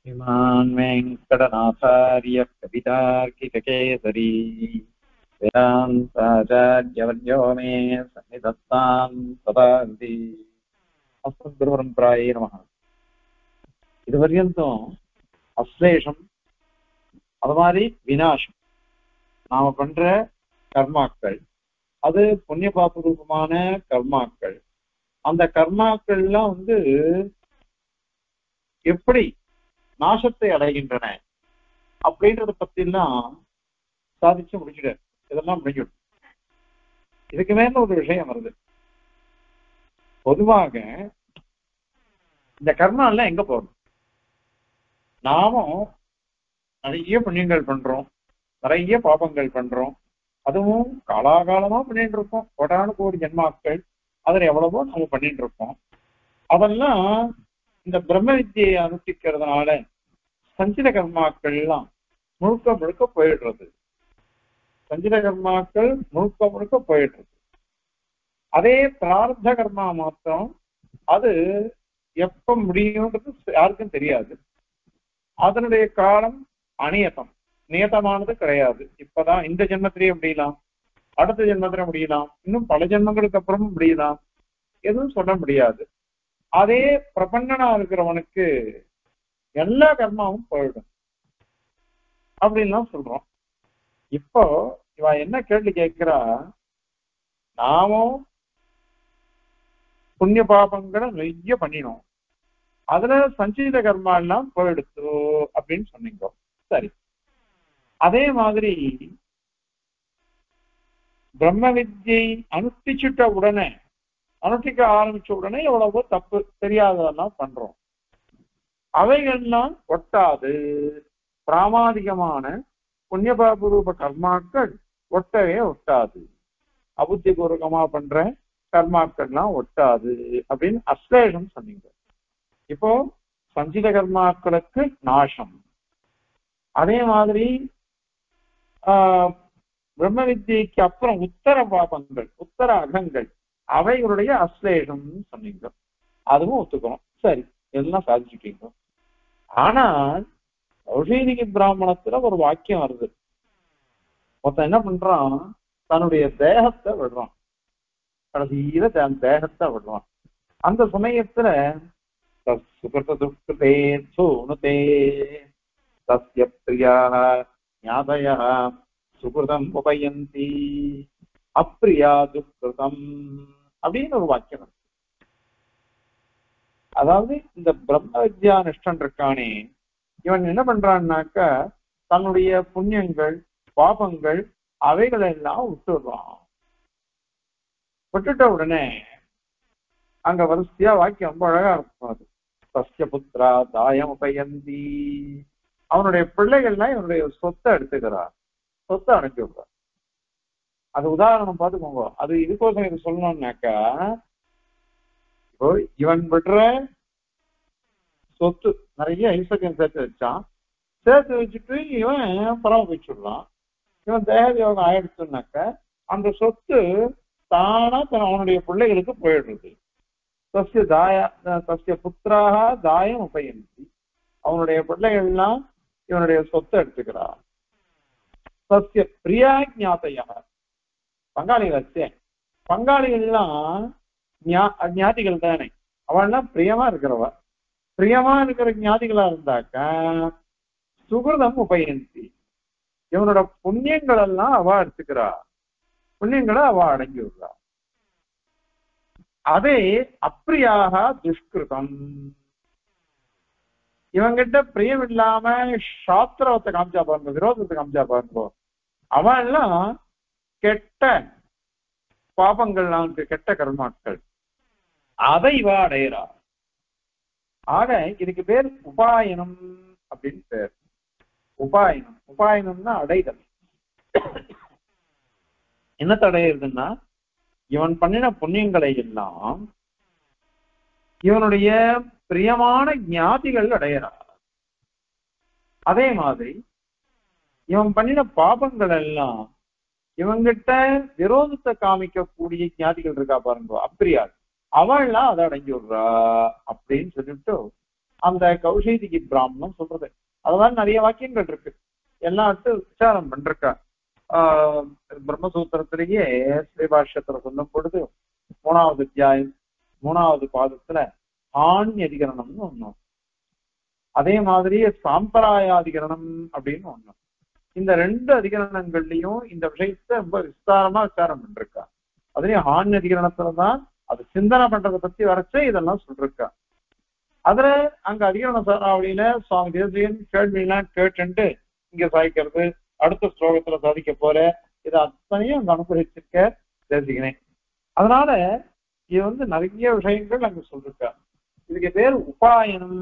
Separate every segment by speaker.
Speaker 1: श्रीमान् वेङ्कटनाथार्य कवितार्किककेसरी वेदान्ताचार्यवर्यो मे सन्निधत्तां सदान्ति अस्मद्गुरुपरम्परायै नमः. இதுவரையும் அஸ்லேஷம் அது மாதிரி விநாசம் நாம பண்ற கர்மாக்கள், அது புண்ணிய பாப ரூபமான கர்மாக்கள். அந்த கர்மாக்கள்லாம் எப்படி நாசத்தை அடைகின்றன அப்படின்றத பத்தி எல்லாம் சாதிச்சு முடிச்சுட்டார். இதெல்லாம் முடிஞ்சிடும். இதுக்கு மேல ஒரு விஷயம் வருது. பொதுவாக இந்த கர்மா எல்லாம் எங்க போகும்? நாமும் நிறைய புண்ணியங்கள் பண்றோம், நிறைய பாபங்கள் பண்றோம். அதுவும் காலாகாலமா பண்ணிட்டு இருக்கோம். கோடானு கோடி ஜென்மாக்கள் அதுல எவ்வளவோ நம்ம பண்ணிட்டு இருக்கோம். அதெல்லாம் இந்த பிரம்ம வித்தியை அனுஷ்டிக்கிறதுனால சஞ்சித கர்மாக்கள் எல்லாம் முழுக்க முழுக்க போயிடுறது. சஞ்சித கர்மாக்கள் முழுக்க முழுக்க போயிடுறது. அதே பிரார்த்த கர்மா மாத்திரம் அது எப்ப முடியும்ன்றது யாருக்கும் தெரியாது. அதனுடைய காலம் அநியதம், நியதமானது கிடையாது. இப்பதான் இந்த ஜென்மத்திலேயே முடியலாம், அடுத்த ஜென்மத்தில முடியலாம், இன்னும் பல ஜென்மங்களுக்கு அப்புறமும் முடியலாம், எதுவும் சொல்ல முடியாது. அதே பிரபன்னனா இருக்கிறவனுக்கு எல்லா கர்மாவும் போயிடும் அப்படின்லாம் சொல்றோம். இப்போ இவ என்ன கேள்வி கேட்கிறா, நாமும் புண்ணிய பாபங்களை நிறைய பண்ணினோம், அதுல சஞ்சீத கர்மா எல்லாம் போயிடுத்து அப்படின்னு சொன்னீங்க. சரி, அதே மாதிரி பிரம்ம வித்யை அனுஷ்டிச்சுட்ட உடனே, அனுஷ்டிக்க ஆரம்பிச்ச உடனே எவ்வளவோ தப்பு தெரியாததெல்லாம் பண்றோம். அவைகள்லாம் ஒட்டாது. பிராமாதிகமான புண்ணியபாபரூப கர்மாக்கள் ஒட்டவே ஒட்டாது. அபுத்தி பூர்வகமா பண்ற கர்மாக்கள்லாம் ஒட்டாது அப்படின்னு அஸ்லேஷம் சொன்னீங்க. இப்போ சஞ்சித கர்மாக்களுக்கு நாசம். அதே மாதிரி பிரம்ம வித்தியைக்கு அப்புறம் உத்தர பாபங்கள், உத்தர அகங்கள், அவைகளுடைய அஸ்லேஷம் சொன்னீங்க. அதுவும் ஒத்துக்கணும். சரி, எல்லாம் சாதிச்சுட்டீங்க. ஆனால் கௌஷீதிகி பிராமணத்துல ஒரு வாக்கியம் வருது. ஒருத்தன் என்ன பண்றான், தன்னுடைய தேகத்தை விடுறான், கடைசியில தன் தேகத்தை விடுறான். அந்த சமயத்துல சுகிருத துஷ்கிருதே சூனுதே தஸ்ய பிரியாக ஞாதயா சுகிருதம் உபயந்தி அப்பிரியா துஷ்கிருதம் அப்படின்னு ஒரு வாக்கியம் இருக்கு. அதாவது இந்த பிரம்ம வித்யா நிஷ்டன் இருக்கானே, இவன் என்ன பண்றான்னாக்க தன்னுடைய புண்ணியங்கள் பாபங்கள் அவைகள் எல்லாம் விட்டுடுறான். விட்டுட்ட உடனே அங்க வரிசையா வாக்கியம் ரொம்ப அழகா இருக்கும். அது சஸ்ய புத்திரா தாயம் உபயந்தி, அவனுடைய பிள்ளைகள்லாம் இவனுடைய சொத்தை எடுத்துக்கிறார், சொத்தை அனுப்பி விடுறார். அது உதாரணம் பார்த்துக்கோங்க. அது இதுக்கோசம் இது சொல்லணும்னாக்கா, இவன் விடுற சொத்து நிறைய ஐசக்கியம் சேர்த்து வச்சான், சேர்த்து வச்சுட்டு இவன் பராமரிச்சுடலாம். இவன் தேகயோகம் ஆயிடுச்சுனாக்க அந்த சொத்து தானா அவனுடைய பிள்ளைகளுக்கு போயிடுறது. சசிய புத்திராக தாயம் உபயந்தி, அவனுடைய பிள்ளைகள்லாம் இவனுடைய சொத்தை எடுத்துக்கிறான். சசிய பிரியா ஞாத்தையா, பங்காளிகள் வச்சே, பங்காளிகள்லாம் ஞாதிகள் தானே, அவள்லாம் பிரியமா இருக்கிறவ. பிரியமா இருக்கிற ஞாதிகளா இருந்தாக்க சுகிருதம் உபயந்தி, இவனோட புண்ணியங்கள் எல்லாம் அவ எடுத்துக்கிறா, புண்ணியங்களை அவ அடங்கி விடுறா. அதே அப்பிரியாக துஷ்கிருதம், இவங்கிட்ட பிரியம் இல்லாம சாஸ்திரத்தை காமிச்சா பாருங்க, விரோதத்தை காமிச்சா பாருங்க, அவன் எல்லாம் கெட்ட பாபங்கள்லாம், கெட்ட கர்மாக்கள், அதை இவ அடையிறா. ஆக இதுக்கு பேர் உபாயனம் அப்படின்னு பேர். உபாயனம், உபாயனம்னா அடைதல். என்ன தடையிறதுன்னா, இவன் பண்ணின புண்ணியங்களை எல்லாம் இவனுடைய பிரியமான ஞாதிகள் அடையிறார். அதே மாதிரி இவன் பண்ணின பாபங்கள் எல்லாம் இவங்கிட்ட விரோதத்தை காமிக்கக்கூடிய ஞாதிகள் இருக்கா பாருங்க, அப்பிரியாள், அவள்லாம் அதை அடங்கி விடுறா அப்படின்னு சொல்லிட்டு அந்த கௌஷிதிகி பிராமணம் சொல்றது. அதெல்லாம் நிறைய வாக்கியங்கள் இருக்கு, எல்லாம் விசாரம் பண்றா. பிரம்மசூத்திரத்திலேயே ஸ்ரீபாஷ்யத்துல சொல்லும் பொழுது 3வது அத்தியாயம் 3வது பாதத்துல ஆண் அதிகரணம்னு ஒண்ணு, அதே மாதிரி சாம்பராயாதிகரணம் அப்படின்னு ஒண்ணு. இந்த 2 அதிகரணங்கள்லயும் இந்த விஷயத்தை ரொம்ப விஸ்தாரமா விசாரம் பண்ணிருக்கா. அதுலயும் ஆண் அதிகரணத்துலதான் அது சிந்தனை பண்றதை பத்தி வரைச்சே இதெல்லாம் சொல்லிருக்கா. அதுல அங்க அதிகரண சாராவளியில சுவாமி தேசியன் கேள்வியெல்லாம் கேட்டு இங்க சாய்க்கிறது, அடுத்த ஸ்லோகத்துல சாதிக்க போற, இதை அத்தனையும் அங்க அனுகிரகிச்சிருக்க தேசிகனே. அதனால இது நிறைய விஷயங்கள் அங்க சொல்லிருக்கா. இதுக்கு பேர் உபாயனம்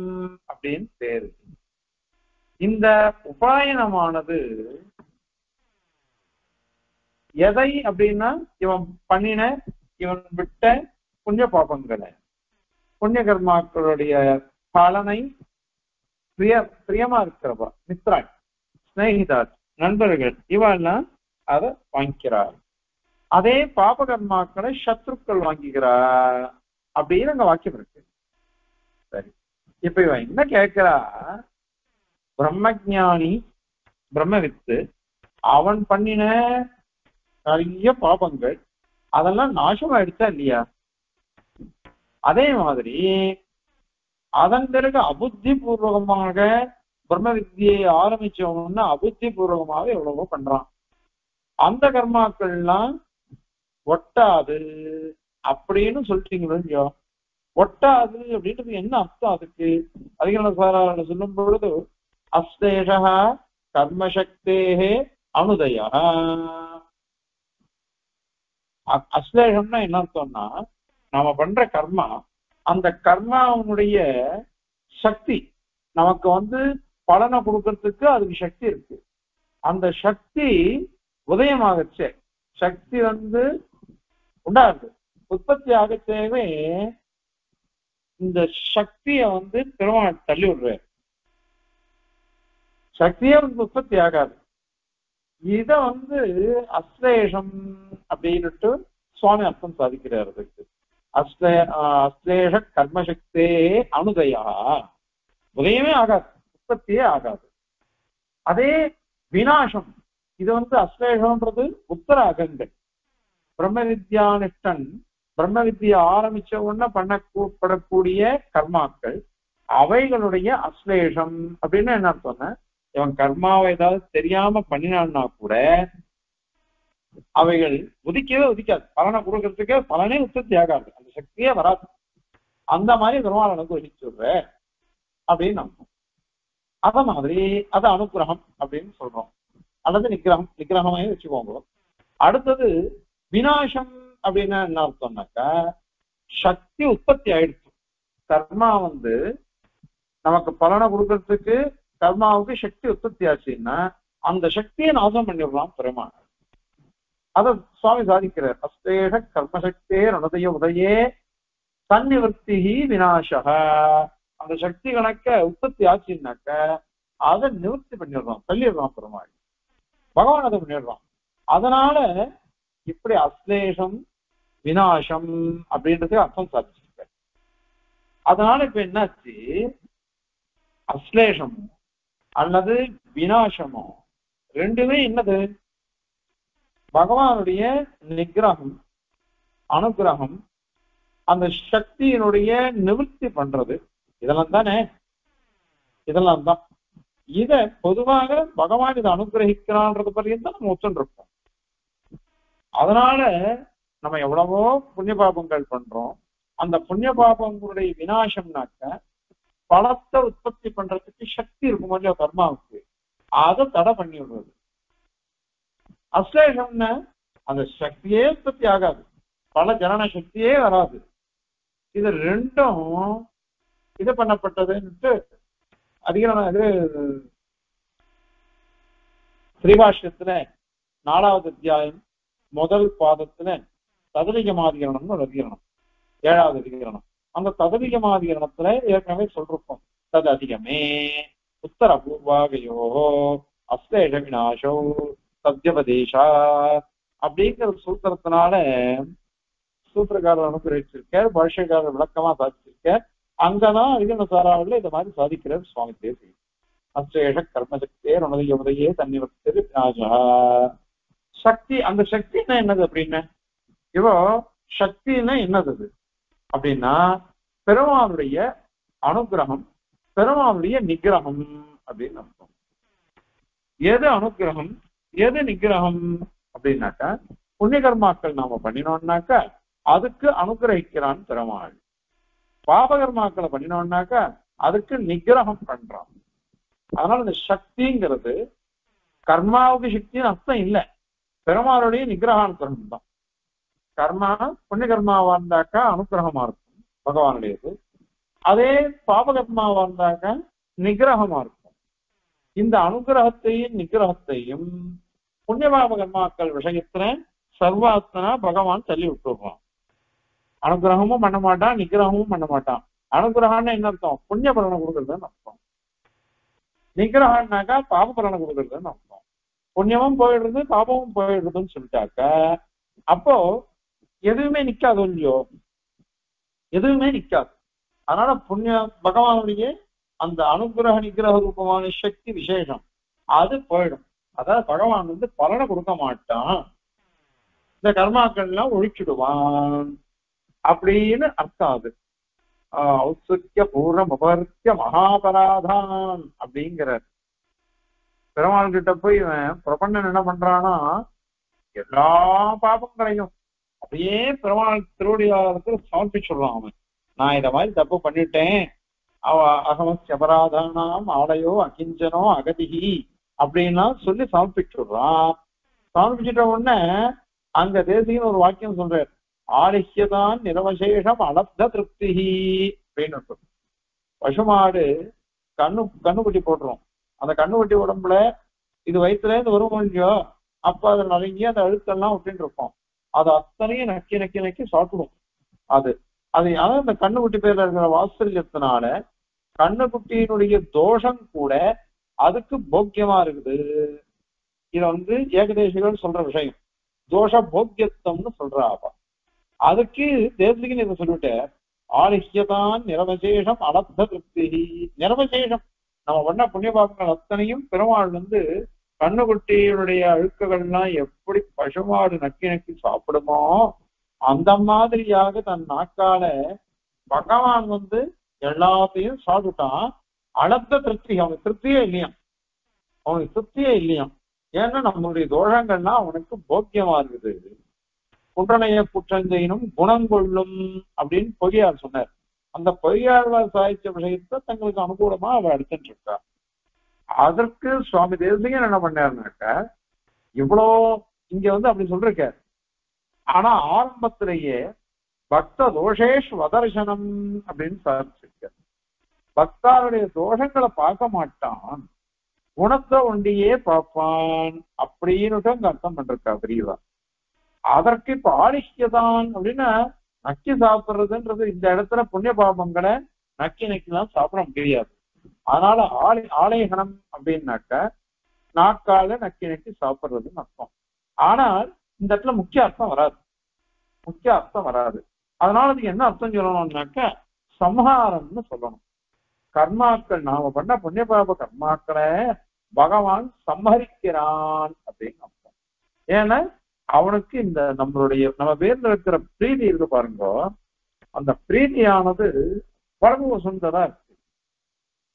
Speaker 1: அப்படின்னு பேரு. இந்த உபாயனமானது எதை அப்படின்னா, இவன் பண்ணின இவன் விட்ட புண்ணிய பாபங்களை, புண்ணிய கர்மாக்களுடைய பலனை பிரியமா இருக்கிறவா, மித்ராய், ஸ்நேகிதார், நண்பர்கள், இவெல்லாம் அதை வாங்கிக்கிறார். அதே பாப கர்மாக்களை சத்ருக்கள் வாங்கிக்கிறார் அப்படின்னு அங்க வாக்கியம் இருக்கு. சரி, இப்ப இவன் என்ன கேட்கிறா, பிரம்மஜானி பிரம்மவித்து அவன் பண்ணின நிறைய பாபங்கள் அதெல்லாம் நாசமாயிடுச்சா இல்லையா? அதே மாதிரி அதன் பிறகு அபுத்தி பூர்வகமாக பிரம்ம வித்தியை ஆரம்பிச்சவன்னா அபுத்தி பூர்வகமாக எவ்வளவோ பண்றான். அந்த கர்மாக்கள்லாம் ஒட்டாது அப்படின்னு சொல்லிட்டீங்களோ? ஒட்டாது அப்படின்றது என்ன அர்த்தம்? அதுக்கு அதிகார சொல்லும் பொழுது அஸ்லேஷா கர்மசக்தேஹே அனுதயா. அஸ்லேஷம்னா என்ன அர்த்தம்னா, நாம பண்ற கர்மா, அந்த கர்மாவுடைய சக்தி நமக்கு பலனை கொடுக்கறதுக்கு அதுக்கு சக்தி இருக்கு. அந்த சக்தி உதயமாகச்சே, சக்தி உண்டாகுது, உற்பத்தி ஆகச்சேவே இந்த சக்திய பெருமாள் தள்ளி விடுற, சக்தியே உற்பத்தி ஆகாது. இத அஸ்லேஷம் அப்படின்னுட்டு சுவாமி அர்த்தம் சாதிக்கிறார். அதுக்கு அஸ்லேஷ கர்மசக்தே அனுதயா, உதயமே ஆகாது, உற்பத்தியே ஆகாது. அதே விநாசம், இது அஸ்லேஷம்ன்றது உத்தர அகங்கள். பிரம்ம வித்யானிஷ்டன் பிரம்ம வித்தியை ஆரம்பிச்ச உடனே பண்ணப்படக்கூடிய கர்மாக்கள், அவைகளுடைய அஸ்லேஷம் அப்படின்னு என்ன சொன்ன, இவன் கர்மாவை ஏதாவது தெரியாம பண்ணினான்னா கூட அவைகள் உதிக்கவே உதிக்காது, பலனை கொடுக்கறதுக்கே பலனே உற்பத்தி ஆகாது, அந்த சக்தியே வராது. அந்த மாதிரி பெருமாள் வகிச்சுடுற அப்படின்னு நம்ம அத மாதிரி அது அனுகிரகம் அப்படின்னு சொல்றோம், அல்லது நிகிரகம், நிகிரகமே வச்சுக்கோங்க. அடுத்தது விநாசம் அப்படின்னா என்ன அர்த்தம்னாக்கா, சக்தி உற்பத்தி ஆயிடுச்சு. கர்மா நமக்கு பலனை கொடுக்கறதுக்கு கர்மாவுக்கு சக்தி உற்பத்தி ஆச்சுன்னா அந்த சக்தியை நாசம் பண்ணிடலாம் பெருமாள். அத சுவாமி சாதிக்கிறார். அஸ்தேஷ கர்மசக்தே ரணதய உதயே தன்னிவர்த்தி விநாசக. அந்த சக்தி கணக்க உற்பத்தி ஆச்சுன்னாக்க அதை நிவர்த்தி பண்ணிடுறான், தள்ளிடுறான் பெருமாள், பகவான் அதை பண்ணிடுறான். அதனால இப்படி அஸ்லேஷம் விநாசம் அப்படின்றதுக்கு அர்த்தம் சாதிச்சிருக்க. அதனால இப்ப என்னாச்சு, அஸ்லேஷம் அல்லது விநாசமோ ரெண்டுமே என்னது, பகவானுடைய நிகிரகம், அனுகிரகம், அந்த சக்தியினுடைய நிவர்த்தி பண்றது, இதெல்லாம் தானே, இதெல்லாம் தான். இத பொதுவாக பகவான் இதை அனுகிரகிக்கிறான்றது பற்றியும் நம்ம ஒத்துருக்கோம். அதனால நம்ம எவ்வளவோ புண்ணிய பாபங்கள் பண்றோம், அந்த புண்ணிய பாபங்களுடைய விநாசம்னாக்க பலத்தை உற்பத்தி பண்றதுக்கு சக்தி இருக்கும் இல்லையா கர்மாவுக்கு, அதை தடை பண்ணி விடுறது. அஸ்லேஷம்னா அந்த சக்தியே உற்பத்தி ஆகாது, பல ஜனன சக்தியே வராது. இது ரெண்டும் இது பண்ணப்பட்டதுன்ட்டு அதிக ஸ்ரீபாஷ்யத்துல 4வது அத்தியாயம் முதல் பாதத்துல ததலிகமாதிகரணம்னு ஒரு அதிகரணம், 7வது அதிகரணம். அந்த ததலிகமாதிகரணத்துல ஏற்கனவே சொல்றோம், தது அதிகமே உத்தர பூர்வாகையோ அஸ்லேஷ விநாசோ சத்யபதேஷா அப்படிங்கிற சூத்திரத்தினால சூத்திரக்காரர் அனுகிரகிச்சிருக்கார், பாஷ்யக்காரர் விளக்கமா சாதிச்சிருக்கார். அங்கதான் அதிகன சாராவில் இந்த மாதிரி சாதிக்கிறார் சுவாமி தேசி. அஸ்ரேஷ கர்மசக்தியே ருணதயோதையே தன்னிவர்த்தது ராஜா. சக்தி, அந்த சக்தின்னா என்னது அப்படின்னா, இவோ சக்தின்னா என்னது அது அப்படின்னா பெருமாளுடைய அனுகிரகம், பெருமாளுடைய நிகிரகம் அப்படின்னு அர்த்தம். எது அனுகிரகம் எது நிகிரகம் அப்படின்னாக்கா, புண்ணிய கர்மாக்கள் நாம பண்ணினோம்னாக்கா அதுக்கு அனுகிரகிக்கிறான் பெருமாள். பாபகர்மாக்களை பண்ணினோம்னாக்கா அதுக்கு நிகிரகம் பண்றான். அதனால இந்த சக்திங்கிறது கர்மாவுக்கு சக்தின்னு அர்த்தம் இல்லை, பெருமாளுடைய நிகிரகானுகிரகம் தான். கர்மா புண்ணிய கர்மாவா இருந்தாக்கா அனுகிரகமா இருக்கும் பகவானுடையது, அதே பாபகர்மாவா இருந்தாக்கா நிகிரகமா இருக்கும். இந்த அனுகிரகத்தையும் நிகிரகத்தையும் புண்ணிய பாப கர்மாக்கள் விஷயத்துல சர்வாத்மனா பகவான் தள்ளி விட்டுருவான். அனுகிரகமும் பண்ண மாட்டான், நிகிரகமும் பண்ண மாட்டான். அனுகிரகம்னா என்ன அர்த்தம்? புண்ணிய பலனை கொடுக்கறதுன்னு அர்த்தம். நிகிரகம்னாக்கா பாப பலனை கொடுக்கறதுன்னு அர்த்தம். புண்ணியமும் போயிடுறது பாபமும் போயிடுறதுன்னு சொல்லிட்டாக்க அப்போ எதுவுமே நிக்காது இல்லையோ, எதுவுமே நிக்காது. அதனால புண்ணிய பகவானுடைய அந்த அனுகிரக நிகிரக ரூபமான சக்தி விசேஷம் அது போயிடும். அதாவது பகவான் பலனை கொடுக்க மாட்டான், இந்த கர்மாக்கள் எல்லாம் ஒழிச்சுடுவான் அப்படின்னு அர்த்தம். அது ஔத்சுக்கிய பூர்ணம் அபர்த்திய மகாபராதான் அப்படிங்கிறார். பெருமாள் கிட்ட போய் இவன் பிரபண்ணன் என்ன பண்றானா, எல்லா பாபங்களையும் அப்படியே பெருமாள் திருவடியாளருக்கு சமர்ப்பிச்சுடுறான். அவன் நான் இத மாதிரி தப்பு பண்ணிட்டேன், அகமஸ்ய அபராதானாம் ஆலயோ அகிஞ்சனோ அகதிகி அப்படின்னா சொல்லி சமர்ப்பிச்சுடுறான். சமர்ப்பிச்சுட்ட உடனே அங்க தேசிகன்னு ஒரு வாக்கியம் சொல்றாரு, ஆலிஹ்யதான் நிரவசேஷம் அலப்த திருப்தி அப்படின்னு. பசுமாடு கண்ணுக்குட்டி போட்டுரும். அந்த கண்ணுக்குட்டி உடம்புல இது வயிற்றுல இருந்து வரும் இல்லையோ, அப்ப அது நிறைய அந்த அழுத்தெல்லாம் விட்டுட்டு இருக்கும். அது அத்தனையும் நக்கி நக்கி நக்கி சாப்பிடும். அது அதாவது அந்த கண்ணுக்குட்டி பேர்ல இருக்கிற வாத்சல்யத்தினால கண்ணுக்குட்டியினுடைய தோஷம் கூட அதுக்கு போக்கியமா இருக்குது. இத ஏகதேசிகள் சொல்ற விஷயம், தோஷ போக்கியத்துவம்னு சொல்றாப்பா. அதுக்கு தேசிகன் இதை சொல்லிட்டு ஆலிஹ்யதான் நிரவசேஷம் அலப்த திருப்தி. நிரவசேஷம் நம்ம பண்ண புண்ணிய பாபங்கள் அத்தனையும் பெருமாள் கண்ணுக்குட்டியுடைய அழுக்குகள்லாம் எப்படி பசுமாடு நக்கி நக்கி சாப்பிடுமோ அந்த மாதிரியாக தன் நாக்கால பகவான் எல்லாத்தையும் சாப்பிட்டான். அளத்த திருப்தி, அவனுக்கு திருப்தியே இல்லையாம், அவனுக்கு திருப்தியே இல்லையாம். ஏன்னா நம்மளுடைய தோஷங்கள்லாம் அவனுக்கு போக்கியமா இருக்குது. குன்றனைய குற்றஞ்செய்யணும் குணங்கொள்ளும் அப்படின்னு பொய்யார் சொன்னார். அந்த பொய்யாழ்வார் சாதிச்ச விஷயத்தை தங்களுக்கு அனுகூலமா அவ எடுத்துட்டு இருக்கா. அதற்கு சுவாமி தேசிகன் என்ன பண்ணாருனாக்க, இவ்வளோ இங்க அப்படி சொல்லிருக்காரு. ஆனா ஆரம்பத்திலேயே பக்த தோஷேஷ் வதர்சனம் அப்படின்னு சாதிச்சிருக்காரு. பக்தாருடைய தோஷங்களை பார்க்க மாட்டான், குணத்தை ஒண்டியே பார்ப்பான் அப்படின்னு அங்க அர்த்தம் பண்றா பெரியவா. அதற்கு இப்ப ஆலிஹ்யதான் அப்படின்னா நக்கி சாப்பிடுறதுன்றது இந்த இடத்துல புண்ணிய பாபங்களை நக்கி நக்கிலாம் சாப்பிட முடியாது. அதனால ஆலேகனம் அப்படின்னாக்க நாக்கால நக்கி நக்கி சாப்பிடுறதுன்னு அர்த்தம். ஆனால் இந்த இடத்துல முக்கிய அர்த்தம் வராது. அதனால அதுக்கு என்ன அர்த்தம் சொல்லணும்னாக்க சம்ஹாரம்னு சொல்லணும். கர்மாக்கள் நாம பண்ண புண்ணிய பாப கர்மாக்களை பகவான் சம்ஹரிக்கிறான் அப்படின்னு அர்த்தம். ஏன்னா அவனுக்கு நம்ம பேர்ல இருக்கிற பிரீதி இருக்கு பாருங்க, அந்த பிரீதியானது பரம சுந்தரா இருக்கு.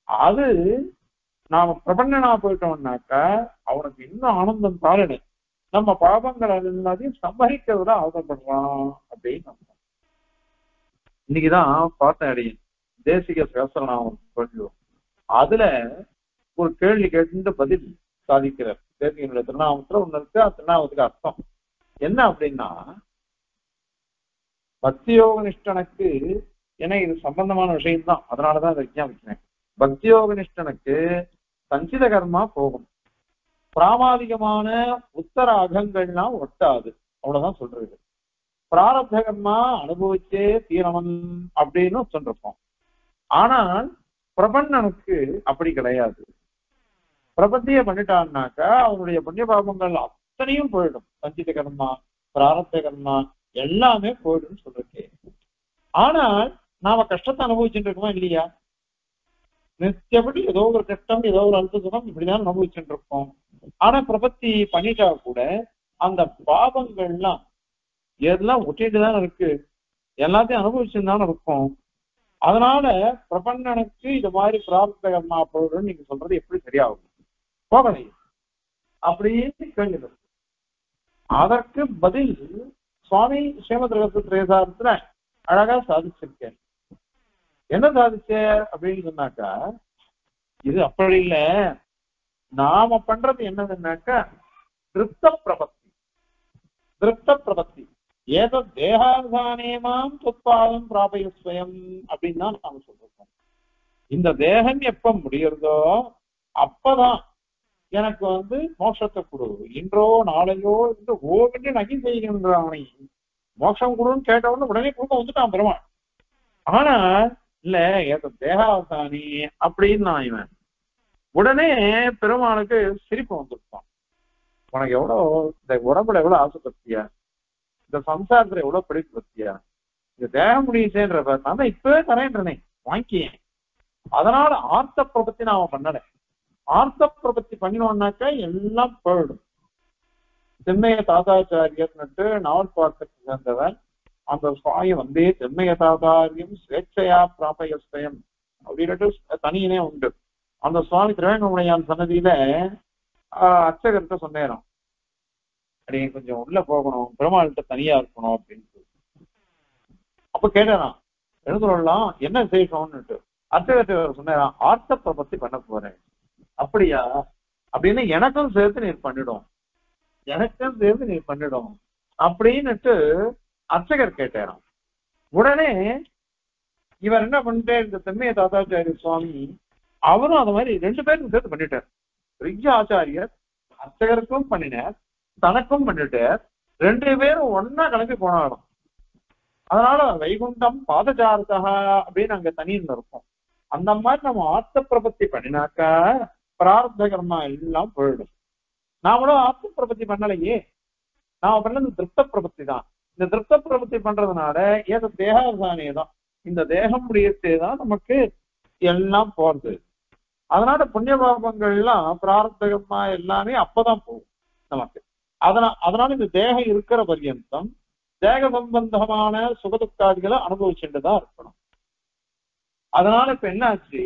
Speaker 1: அது நாம பிரபஞ்சனா போயிட்டோம்னாக்க அவனுக்கு இன்னும் ஆனந்தம் தாழனு, நம்ம பாபங்கள் எல்லாத்தையும் சம்பரிக்கிறதுல ஆசைப்படுறான் அப்படின்னு அர்த்தம். இன்னைக்குதான் பார்த்தேன் அடியன் தேசிக சகஸ்ரநாமம் சொல்லுவோம். அதுல ஒரு கேள்வி கேட்டு பதில் சாதிக்கிறார். தேசிகனுடைய திருநாமத்துல ஒண்ணு இருக்கு, திருநாமத்துக்கு அர்த்தம் என்ன அப்படின்னா, பக்தியோக நிஷ்டனுக்கு, ஏன்னா இது சம்பந்தமான விஷயம்தான், அதனாலதான் அதை விஞ்ஞாபிக்கிறேன். பக்தியோக நிஷ்டனுக்கு சஞ்சித கர்மா போகும், பிராமாதிகமான உத்தர அகங்கள்லாம் ஒட்டாது, அவ்வளவுதான் சொல்றது. பிராரப்த கர்மா அனுபவிச்சே தீரணும் அப்படின்னு சொல்லிருப்போம். ஆனால் பிரபன்னனுக்கு அப்படி கிடையாது. பிரபத்திய பண்ணிட்டான்னாக்கா அவனுடைய புண்ணிய பாபங்கள் அத்தனையும் போயிடும். சஞ்சித கர்மா பிராரப்த கர்மா எல்லாமே போயிடும் சொல்றேன். ஆனால் நாம கஷ்டத்தை அனுபவிச்சுட்டு இருக்கோமா இல்லையா? நித்தியப்படி ஏதோ ஒரு கஷ்டம், ஏதோ ஒரு அழுத்த சுகம் இப்படிதான் அனுபவிச்சுட்டு இருக்கோம். ஆனா பிரபத்தி பண்ணிட்டா கூட அந்த பாவங்கள்லாம் எதெல்லாம் ஒட்டிட்டுதான் இருக்கு, எல்லாத்தையும் அனுபவிச்சுதான் இருக்கும். அதனால பிரபஞ்சனுக்கு இது மாதிரி பிரார்த்த கர்மா பொருள் நீங்க சொல்றது எப்படி சரியாகும்? போகலை அப்படின்னு கேள்வி. அதற்கு பதில் சுவாமி ஸ்ரீமத் ரகசியத்துல அழகா சாதிச்சிருக்கேன். என்ன சாதிச்ச அப்படின்னு சொன்னாக்கா, இது அப்படி இல்ல, நாம பண்றது என்னதுன்னாக்கா திருப்த பிரபத்தி. திருப்த பிரபத்தி ஏதோ தேகாதானேமாம் துப்பாதம் பிராபய ஸ்வயம் அப்படின்னு தான் நாம சொல்றோம். இந்த தேகம் எப்ப முடியறதோ அப்பதான் எனக்கு மோட்சத்தை கொடு, இன்றோ நாளையோ என்று ஓவென்று நகி செய்கின்றானை மோட்சம் கொடுன்னு கேட்டவொன்னு உடனே கொடுக்க வந்துட்டான் பெருமாள். ஆனா இல்ல ஏதோ தேகாவசானி அப்படின்னு நான் இவன் உடனே பெருமாளுக்கு சிரிப்பு வந்துருப்பான். உனக்கு எவ்வளவு இந்த உடம்புல எவ்வளவு ஆசைப்பத்தியா, இந்த சம்சாரத்துல எவ்வளவு பிடிப்பு பத்தியா, இந்த தேகம் முடியுச்சேன்ற நான் இப்பவே தரேன்றனே வாங்கிக்கேன். அதனால ஆர்த்த பிரபத்தி நாம பண்ணல. ஆர்த்த பிரபத்தி பண்ணினோம்னாக்கா எல்லாம் போயிடும். செம்மைய தாத்தாச்சாரியர்னுட்டு நாவல் பாக்கத்தை சேர்ந்தவன் அந்த சுவாமி செம்மைய தாத்தாரியம் ஸ்வேச்சையா பிராபயஸ்வயம் அப்படின்ட்டு தனியனே உண்டு. அந்த சுவாமி திருவேங்கமுடையான் சன்னதியில அர்ச்சகர்கிட்ட சொன்னேராம், அப்படியே கொஞ்சம் உள்ள போகணும், பெருமாள்கிட்ட தனியா இருக்கணும் அப்படின்னு. அப்ப கேட்டாராம் எழுந்துடலாம் என்ன செய்யணும்னுட்டு. அர்ச்சகர்கிட்ட சொன்னேராம், ஆர்த்த பிரபத்தி பண்ண போறேன். அப்படியா? அப்படின்னு எனக்கும் சேர்த்து நீர் பண்ணிடும், எனக்கும் சேர்த்து நீர் பண்ணிடும் அப்படின்னுட்டு அர்ச்சகர் கேட்டாராம். உடனே இவர் என்ன பண்ணிட்டே, இந்த செம்மைய தாத்தாச்சாரிய சுவாமி அவரும் அந்த மாதிரி 2 பேருக்கும் சேர்த்து பண்ணிட்டார். பெரிய ஆச்சாரியர் அர்ச்சகருக்கும் பண்ணினார், தனக்கும் பண்ணிட்டார். 2 பேரும் ஒன்னா கிளம்பி போனாலும். அதனால வைகுண்டம் பாதச்சாரதா அப்படின்னு அங்க தனியில் இருக்கும். அந்த மாதிரி நம்ம ஆர்த்த பிரபத்தி பண்ணினாக்கா பிரார்த்த கர்மா எல்லாம் போயிடும். நாமளும் ஆர்த்த பிரபத்தி பண்ணலையே, நாம பண்ணது திருப்த பிரபத்தி தான். இந்த திருப்த பிரபத்தி பண்றதுனால ஏதோ தேகாவசானியே தான், இந்த தேகம் முடியத்தே தான் நமக்கு எல்லாம் போறது. அதனால புண்ணிய பாபங்கள் எல்லாம் பிரார்த்தகமா எல்லாமே அப்பதான் போகும் நமக்கு. அதனால இந்த தேகம் இருக்கிற பர்யந்தம் தேக சம்பந்தமான சுகதுக்காதிகளை அனுபவிச்சுட்டுதான் இருக்கணும். அதனால இப்ப என்ன ஆச்சு,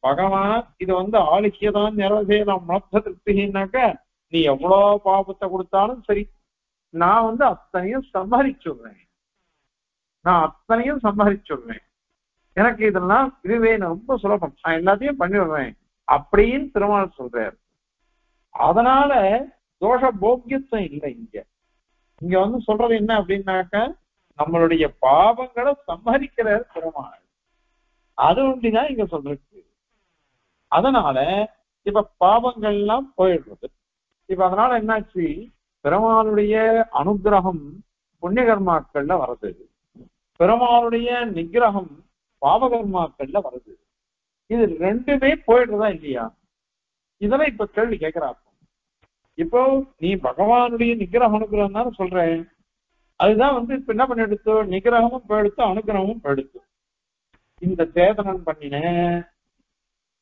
Speaker 1: பகவான் இது ஆளுக்கியதான் நிறவேலாம் மனத்த திருப்தினாக்க நீ எவ்வளவு பாபத்தை கொடுத்தாலும் சரி, நான் அத்தனையும் சம்ஹரிச்சுடுறேன், நான் அத்தனையும் சம்ஹரிச்சுடுறேன், எனக்கு இதெல்லாம் இதுவே ரொம்ப சுலபம், நான் எல்லாத்தையும் பண்ணிடுறேன் அப்படின்னு திருமால் சொல்றாரு. அதனால தோஷ போக்கியத்துவம் இல்லை. இங்க சொல்றது என்ன அப்படின்னாக்க நம்மளுடைய பாவங்களை சம்ஹரிக்கிறார் பெருமாள், அது ஒன்றிதான் இங்க சொல்றது. அதனால இப்ப பாவங்கள் எல்லாம் போயிடுறது. இப்ப அதனால என்னாச்சு, பெருமாளுடைய அனுகிரகம் புண்ணிய கர்மாக்கள்ல வருது, பெருமாளுடைய நிகிரகம் பாவகர்மாக்கள்ல வருது. இது 2மே போயிடுறதா இல்லையா? இதெல்லாம் இப்ப கேள்வி கேட்கிறாப்ப. இப்போ நீ பகவானுடைய நிகிரகம் அனுகிரகம் தானே சொல்றேன், அதுதான் இப்ப என்ன பண்ணி எடுத்தோ, நிகிரகமும் போயிடுத்து அனுகிரகமும் போயிடுத்து. இந்த சேதனம் பண்ணின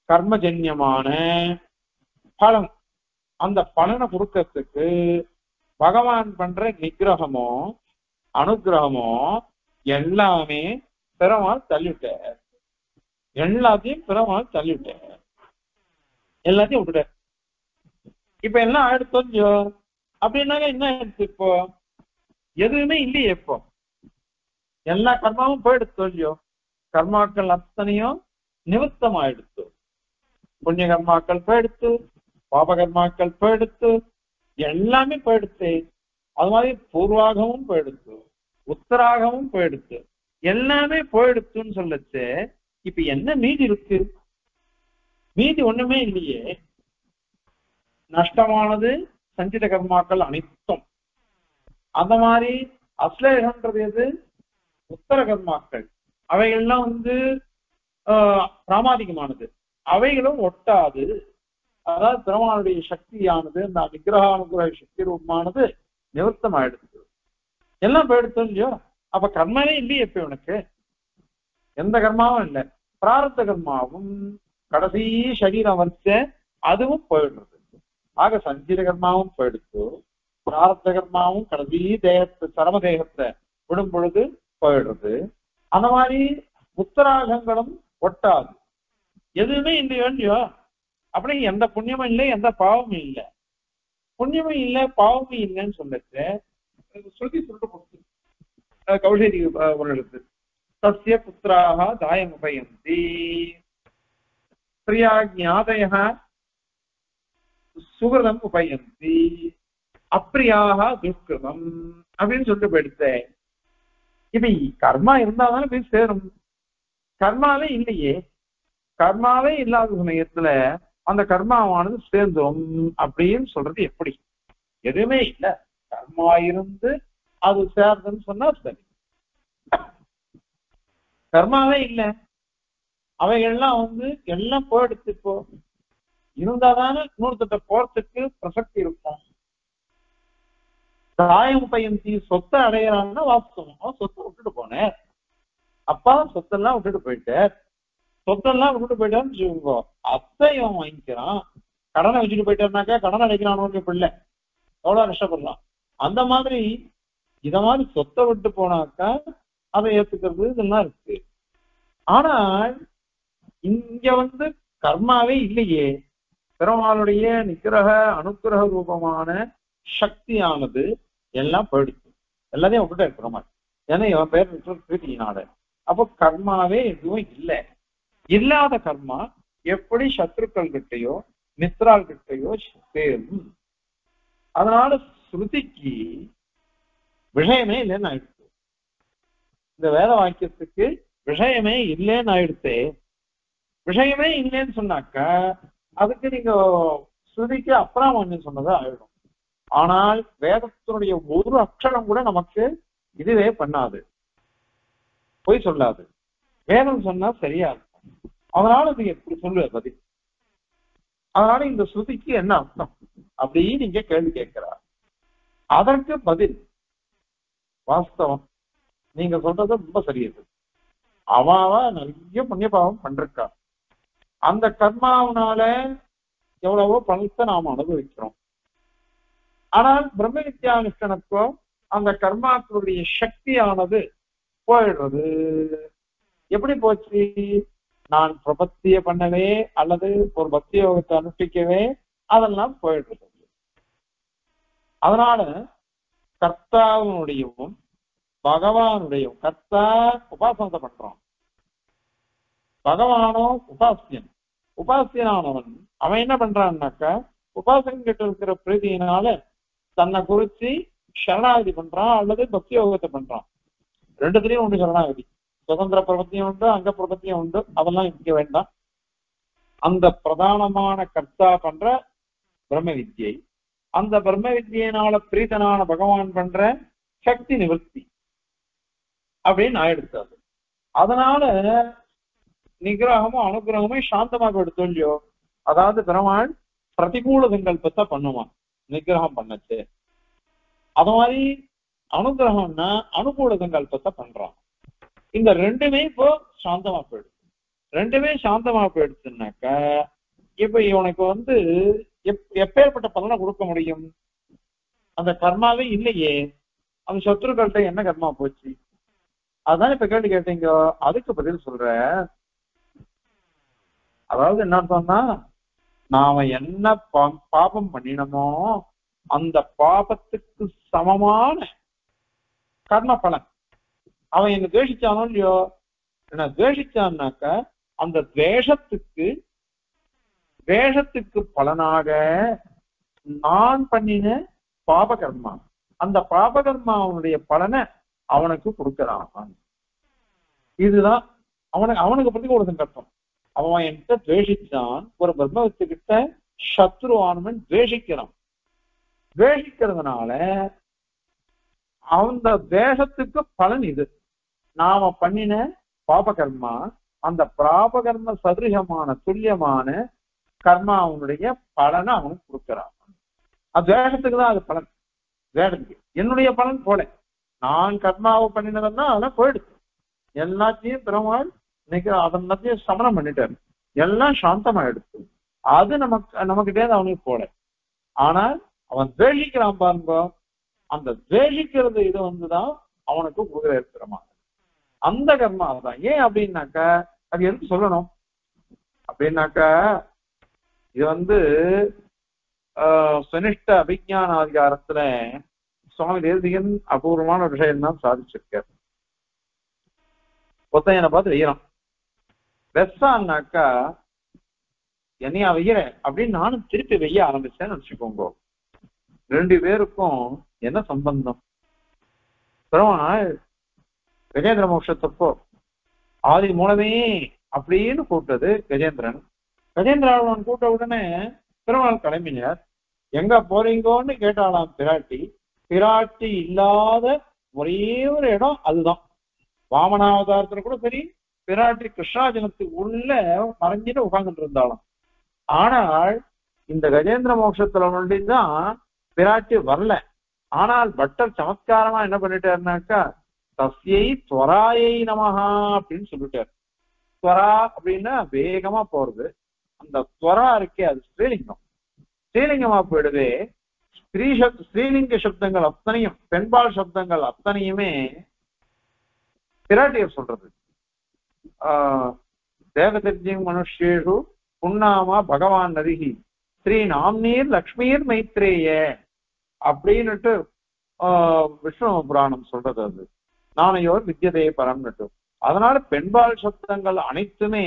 Speaker 1: கர்மஜன்யமான பலன், அந்த பலனை கொடுக்கறதுக்கு பகவான் பண்ற நிகிரகமோ அனுகிரகமோ எல்லாமே பெருமாள் தள்ளிவிட்டார். எல்லாத்தையும் பெருமாள் தள்ளிவிட்டார், எல்லாத்தையும் விட்டுட்டார். இப்ப எல்லாம் ஆயிடுத்தோ அப்படின்னாக்க என்ன ஆயிடுச்சு, இப்போ எதுவுமே இல்லையே, இப்போ எல்லா கர்மாவும் போயிடுத்தோ இல்லையோ, கர்மாக்கள் அத்தனையும் நிவர்த்தம் ஆயிடுத்து. புண்ணிய கர்மாக்கள் போயிடுத்து, பாபகர்மாக்கள் போயிடுத்து, எல்லாமே போயிடுத்து. அது மாதிரி பூர்வாகமும் போயிடுத்து, உத்தராகமும் போயிடுத்து, எல்லாமே போயிடுத்துன்னு சொல்லச்சு. இப்ப என்ன மீதி இருக்கு? மீதி ஒண்ணுமே இல்லையே. நஷ்டமானது சஞ்சித கர்மாக்கள் அனைத்தும். அந்த மாதிரி அஸ்லேகன்றது எது? உத்தர கர்மாக்கள். அவைகள்லாம் பிராமாதிகமானது, அவைகளும் ஒட்டாது. அதாவது பெருமானுடைய சக்தியானது, அந்த நிகிரகானுகிரக சக்தி ரூபமானது நிவர்த்தம் ஆயிடுச்சு, எல்லாம் போயிடுத்து இல்லையோ. அப்ப கர்மமே இல்லையே இப்ப உனக்கு. எந்த கர்மாவும் இல்லை. பிராரப்த கர்மாவும் கடைசி சரீரம் வச்ச அதுவும் போயிடுறது. ஆக சஞ்சீத கர்மாவும் போயிடுச்சு, பிராரப்த கர்மாவும் கடைசி தேகத்தை சரம தேகத்தை விடும் பொழுது போயிடுறது. அந்த மாதிரி உத்தராகங்களும் ஒட்டாது, எதுவுமே இல்லையோ. அப்படி எந்த புண்ணியமும் இல்லை, எந்த பாவமும் இல்லை. புண்ணியமும் இல்லை பாவமும் இல்லைன்னு சொல்லிட்டு ஸ்ருதி சொல்லிட்டு போட்டு கௌஷேரி ஒரு எழுத்து தஸ்ய புத்திராக தாயமுபயந்தி பிரியா ஞாதய சுகிருதம் உபயந்தி அப்பிரியாக துஷ்கிருதம் அப்படின்னு சொல்லிட்டு போயிடுத்தேன். இப்ப கர்மா இருந்தாதானே போய் சேரும். கர்மாவே இல்லையே, கர்மாவே இல்லாத சமயத்துல அந்த கர்மாவானது சேர்ந்துரும் அப்படின்னு சொல்றது எப்படி? எதுவுமே இல்லை, கர்மா இருந்து அது சேர்ந்துன்னு சொன்னா சரி. கர்மாவே இல்லை, அவைகள்லாம் எல்லாம் போயிடுச்சு. இப்போ இருந்தாதானே இன்னொருத்த போறதுக்கு பிரசக்தி இருக்கும். தாயம் பயந்தி சொத்தை அடையிறான்னா வாஸ்தவம். அவன் சொத்தை விட்டுட்டு போனேன், அப்பா சொத்தெல்லாம் விட்டுட்டு போயிட்டார். சொத்தெல்லாம் விட்டுட்டு போயிட்டான்னு வச்சுக்கோங்க, அத்தையும் வாங்கிக்கிறான். கடனை வச்சுட்டு போயிட்டாருனாக்கா கடன் அடைக்கிறானு பிள்ளை எவ்வளவு கஷ்டப்படலாம். அந்த மாதிரி இத மாதிரி சொத்தை விட்டு போனாக்கா அதை ஏத்துக்கிறது இதெல்லாம் இருக்கு. ஆனால் இங்க கர்மாவே இல்லையே. பெருமாளுடைய நிகிரக அனுக்கிரக ரூபமான சக்தியானது எல்லாம் போயிடுச்சு, எல்லாத்தையும் விட்டுட்டே இருக்கிற மாதிரி. ஏன்னா இவன் பேர் பிரீத்தினால. அப்போ கர்மாவே எதுவும் இல்லை. இல்லாத கர்மா எப்படி சத்ருக்கள் கிட்டையோ மித்ரால் கிட்டையோ சேரும். அதனால ஸ்ருதிக்கு விஷயமே இல்லைன்னு ஆயிடுச்சு. இந்த வேத வாக்கியத்துக்கு விஷயமே இல்லைன்னு ஆயிடுச்சு. விஷயமே இல்லைன்னு சொன்னாக்கா அதுக்கு நீங்க ஸ்ருதிக்கு அப்ராமன்யம் சொன்னதா ஆயிடும். ஆனால் வேதத்தினுடைய ஒரு அக்ஷரம் கூட நமக்கு இதுவே பண்ணாது, பொய் சொல்லாது. வேதம் சொன்னா சரியா இருக்கும். அதனால நீங்க எப்படி சொல்லுவ பதில்? அதனால இந்த ஸ்ருதிக்கு என்ன அர்த்தம் அப்படின்னு நீங்க கேள்வி கேட்கிறார். அதற்கு பதில் வாஸ்தவம், நீங்க சொல்றது ரொம்ப சரியது. அவாவா நிறைய புண்ணிய பாவம் பண்றா, அந்த கர்மாவனால எவ்வளவோ பலத்தை நாம் அனுபவிக்கிறோம். ஆனால் பிரம்ம வித்யானுஷ்டனத்துவ அந்த கர்மாக்களுடைய சக்தியானது போயிடுறது. எப்படி போச்சு? நான் பிரபத்திய பண்ணவே அல்லது ஒரு பக்தி யோகத்தை அனுஷ்டிக்கவே அதெல்லாம் போயிடுறது. அதனால கர்த்தாவனுடையவும் பகவானுடையும், கர்த்தா உபாசனத்தை பண்றான், பகவானோ உபாசியன். உபாசியனானவன் அவன் என்ன பண்றான்னாக்கா உபாசன் கிட்ட இருக்கிற பிரீதியினால தன்னை குறிச்சு சரணாகதி பண்றான் அல்லது பக்தி யோகத்தை பண்றான். ரெண்டுத்திலையும் உண்டு சரணாகதி. சுதந்திர பிரபத்தியம் உண்டு, அங்க பிரபத்தியம் உண்டு, அதெல்லாம் இங்க வேண்டாம். அந்த பிரதானமான கர்த்தா பண்ற பிரம்ம வித்யை, அந்த பிரம்ம வித்யினால பிரீதனான பகவான் பண்ற சக்தி நிவர்த்தி அப்படின்னு ஆயிடுத்தாது. அதனால நிகிரகமும் அனுகிரகமும் சாந்தமாக எடுத்து இல்லையோ. அதாவது பெருமாள் பிரதிகூல சங்கல்பத்தை பண்ணுவான் நிகிரகம் பண்ணச்சு. அது மாதிரி அனுகிரகம்னா அனுகூல சங்கல்பத்தை பண்றான். இந்த ரெண்டுமே இப்போ சாந்தமா போயிடுச்சு. ரெண்டுமே சாந்தமா போயிடுச்சுன்னாக்க இப்ப இவனுக்கு எப்பேற்பட்ட பலனை கொடுக்க முடியும்? அந்த கர்மாவே இல்லையே, அந்த சத்ருக்கள்கிட்ட என்ன கர்மா போச்சு? அதான் இப்ப கேள்வி கேட்டீங்க, அதுக்கு பதில் சொல்ற. அதாவது என்ன சொன்னா, நாம என்ன பாபம் பண்ணினமோ அந்த பாபத்துக்கு சமமான கர்ம பலன். அவன் என்ன துவேஷிச்சானோ இல்லையோ, என்ன துவேஷிச்சான்னாக்க அந்த துவேஷத்துக்கு பலனாக நான் பண்ணின பாபகர்மா, அந்த பாபகர்மாவுடைய பலனை அவனுக்கு கொடுக்கிறான். இதுதான் அவனுக்கு பத்தி ஒரு சங்கல்பம். அவன் என்கிட்ட துவேஷிச்சான், ஒரு பிரம்மத்துக்கிட்ட சத்ருவானவன் துவேஷிக்கிறான். துவேஷிக்கிறதுனால அந்த தேசத்துக்கு பலன் இது. நாம பண்ணின பாபகர்மா, அந்த பாபகர்ம சதுரியமான துல்லியமான கர்மா அவனுடைய பலனை அவனுக்கு கொடுக்கிறான். அது தேசத்துக்கு தான் அது பலன். வேடத்துக்கு என்னுடைய பலன் போல நான் கர்மாவை பண்ணினதுன்னா அதெல்லாம் போயிடுச்சு. எல்லாத்தையும் பெருமாள் இன்னைக்கு அதன் மத்திய சமணம் பண்ணிட்டாரு, எல்லாம் சாந்தமாயிடுச்சு. அது நமக்கிட்டே அவனுக்கு போல. ஆனால் அவன் துவேஷிக்கிறான் பாருங்க, அந்த துவேஷிக்கிறது இது வந்துதான் அவனுக்கு குதிரை இருக்கிறமா. அந்த கர்மா அதுதான். ஏன் அப்படின்னாக்கா அது எதுக்கு சொல்லணும் அப்படின்னாக்கா, இது சுனிஷ்ட அபிஜான அதிகாரத்துல சுவாமி தேசிகன் அபூர்வமான விஷயம் தான் சாதிச்சிருக்காரு. ஒத்தையனை பார்த்து வெய்யறான், வெஸ்ஸான்னாக்கா என்னையா வெய்யற அப்படின்னு நானும் திருப்பி வெய்ய ஆரம்பிச்சேன்னு வச்சுக்கோங்க. ரெண்டு பேருக்கும் என்ன சம்பந்தம்? பெருமாள் கஜேந்திர மோட்சத்தப்போ ஆதி மூலமே அப்படின்னு கூப்பிட்டது கஜேந்திரன். கஜேந்திர ஆழ்வான் கூட்ட உடனே பெருமாள் கிளம்பினார். எங்க போறீங்கன்னு கேட்டாலாம் பிராட்டி. பிராட்டி இல்லாத ஒரே ஒரு இடம் அதுதான். வாமனாவதாரத்துல கூட சரி, பிராட்டி கிருஷ்ணாஜனத்துக்கு உள்ள மறைஞ்சிட்டு உட்கார்ந்துட்டு இருந்தாலும். ஆனால் இந்த கஜேந்திர மோட்சத்துல ஒன்றிதான் பிராட்டி வரல. ஆனால் பட்டர் சமத்காரமா என்ன பண்ணிட்டாருனாக்கா, தஸ்யை துவராயை நமஹா அப்படின்னு சொல்லிட்டாரு. துவரா அப்படின்னா வேகமா போறது. அந்த துவரா இருக்கே அது ஸ்ரீலிங்கம். ஸ்ரீலிங்கமா போயிடுது. ஸ்ரீலிங்க சப்தங்கள் அத்தனையும், பெண்பால் சப்தங்கள் அத்தனையுமே பிராட்டியர் சொல்றது. தேவதர்ஜி மனுஷேஷு புண்ணாமா பகவான் நதிகி ஸ்ரீ நாம்நீர் லக்ஷ்மீர் மைத்ரேய அப்படின்னுட்டு விஷ்ணு புராணம் சொல்றது. அது நானையோர் வித்யதே பரம்னுட்டு. அதனால பெண்பால் சப்தங்கள் அனைத்துமே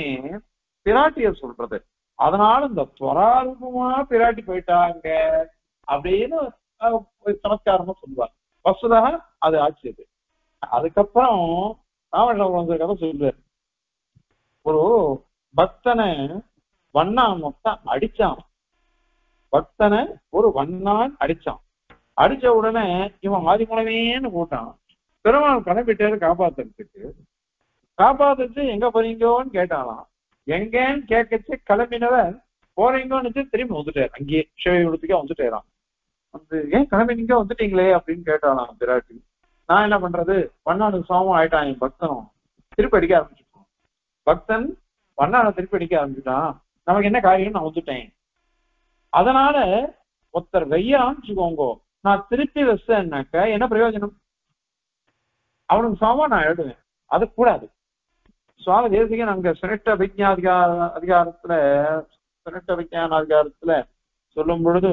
Speaker 1: பிராட்டியர் சொல்றது. அதனால இந்த துவராரூபமா பிராட்டி போயிட்டாங்க அப்படின்னு சமத்காரமா சொல்லுவாங்க. வசுதாக அது ஆச்சு. அது அதுக்கப்புறம் ராமகிருஷ்ண கதை சொல்றாரு. ஒரு பக்தனை வண்ணான் மொத்தம் அடிச்சான். பக்தனை ஒரு வண்ணான் அடிச்சான். அடிச்ச உடனே இவன் ஆதி மூலமேன்னு போட்டான். பெருமாள் கிளம்பிட்டாரு காப்பாத்துறதுக்கு. காப்பாத்துச்சு எங்க போறீங்கன்னு கேட்டாலாம். எங்கன்னு கேட்கச்சு கிளம்பினவர் போறீங்கன்னு திரும்பி வந்துட்டாரு. அங்கேயே சிவயுடத்துக்கே வந்துட்டேறான். ஏன் கிளம்பினீங்க வந்துட்டீங்களே அப்படின்னு கேட்டாலாம் பிராட்டி. நான் என்ன பண்றது, வண்ணானு சாமம் ஆயிட்டான் என் பக்தனும், திருப்பி அடிக்க ஆரம்பிச்சுட்டான். பக்தன் வண்ணான திருப்பி அடிக்க ஆரம்பிச்சுட்டான், நமக்கு என்ன காரியம், நான் வந்துட்டேன். அதனால ஒருத்தர் வெய்யான்னு வச்சுக்கோங்க, நான் திருப்பி வச்சேன்னாக்க என்ன பிரயோஜனம்? அவனுக்கு சாமா நான் எழுதுவேன், அது கூடாது. சுவாமி தேசிகன் அங்க சுனிஷ்ட அதிகாரத்துல சொல்லும் பொழுது,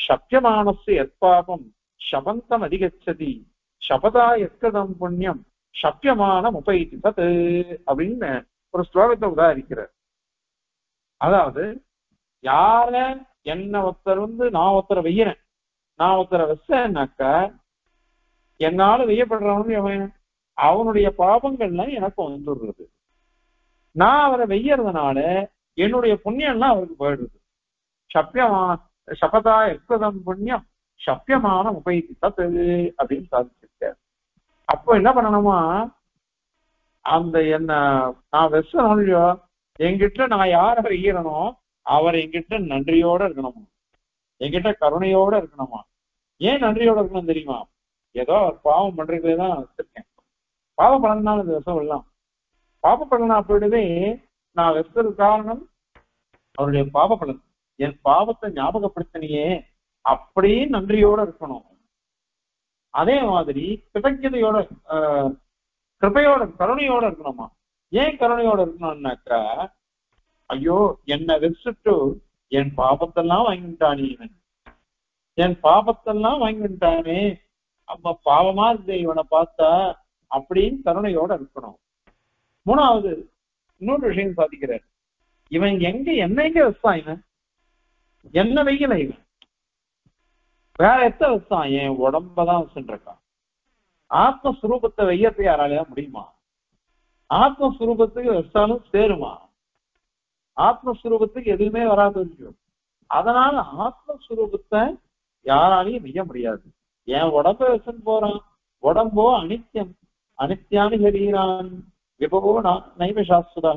Speaker 1: சப்யமானசு எற்பாபம் சபந்தம் அதிகச்சதி சபதா எத்கதம் புண்ணியம் சப்யமானம் உபயித்தி சத் அப்படின்னு ஒரு ஸ்லோகத்தை உதாரிக்கிறார். அதாவது யார என்ன ஒருத்தர் நான் ஒருத்தரை வெய்யறேன், நான் ஒருத்தரை வச்சேன்னாக்கா என்னால வெய்யப்படுறவனு அவனுடைய பாபங்கள்லாம் எனக்கு வந்துடுறது. நான் அவரை வெய்யறதுனால என்னுடைய புண்ணியம்லாம் அவருக்கு போயிடுறது. சபதா எத்கதம் புண்ணியம் சப்யமான உபயித்தி சத் அப்படின்னு சாதிச்சிருக்காரு. அப்போ என்ன பண்ணணுமா, அந்த என்ன நான் வெசனோ என்கிட்ட நான் யார வெய்யறனோ அவர் என்கிட்ட நன்றியோட இருக்கணுமா, என்கிட்ட கருணையோட இருக்கணுமா. ஏன் நன்றியோட இருக்கணும் தெரியுமா? ஏதோ அவர் பாவம் பண்றதுதான் வச்சிருக்கேன், பாவ பலன் இந்த விஷம் எல்லாம் பாப பலனா போயிடுவே. நான் வெசது காரணம் அவருடைய பாப பலன், என் பாவத்தை ஞாபகப்படுத்தினியே அப்படியே நன்றியோட இருக்கணும். அதே மாதிரி கிருதஜதையோட கிருபையோட கருணையோட இருக்கணுமா. ஏன் கருணையோட இருக்கணும்னாக்கா, ஐயோ என்னை வச்சுட்டு என் பாபத்தெல்லாம் வாங்கிட்டானே, என் பாபத்தெல்லாம் வாங்கிட்டானே, அப்ப பாவமா இருந்தே இவனை பார்த்தா அப்படின்னு கருணையோட இருக்கணும். மூணாவது இன்னொரு விஷயம் சாதிக்கிறார். இவன் என்ன எங்க வச்சான், இவன் என்ன வெய்யல, இவன் வேற எத்த வச்சான், என் உடம்பதான் வச்சுருக்கான். ஆத்மஸ்வரூபத்தை வெய்யத்தை யாராலையா முடியுமா? ஆத்மஸ்வரூபத்துக்கு வச்சாலும் சேருமா? ஆத்மஸ்வரூபத்துக்கு எதுவுமே வராது விஷயம். அதனால ஆத்மஸ்வரூபத்தை யாராலையும் வெய்ய முடியாது. என் உடம்ப வச்சுன்னு போறான், உடம்போ அனித்தியம், அனித்தியானு சரீரான் விபவோ நைவ சாஸ்வதா.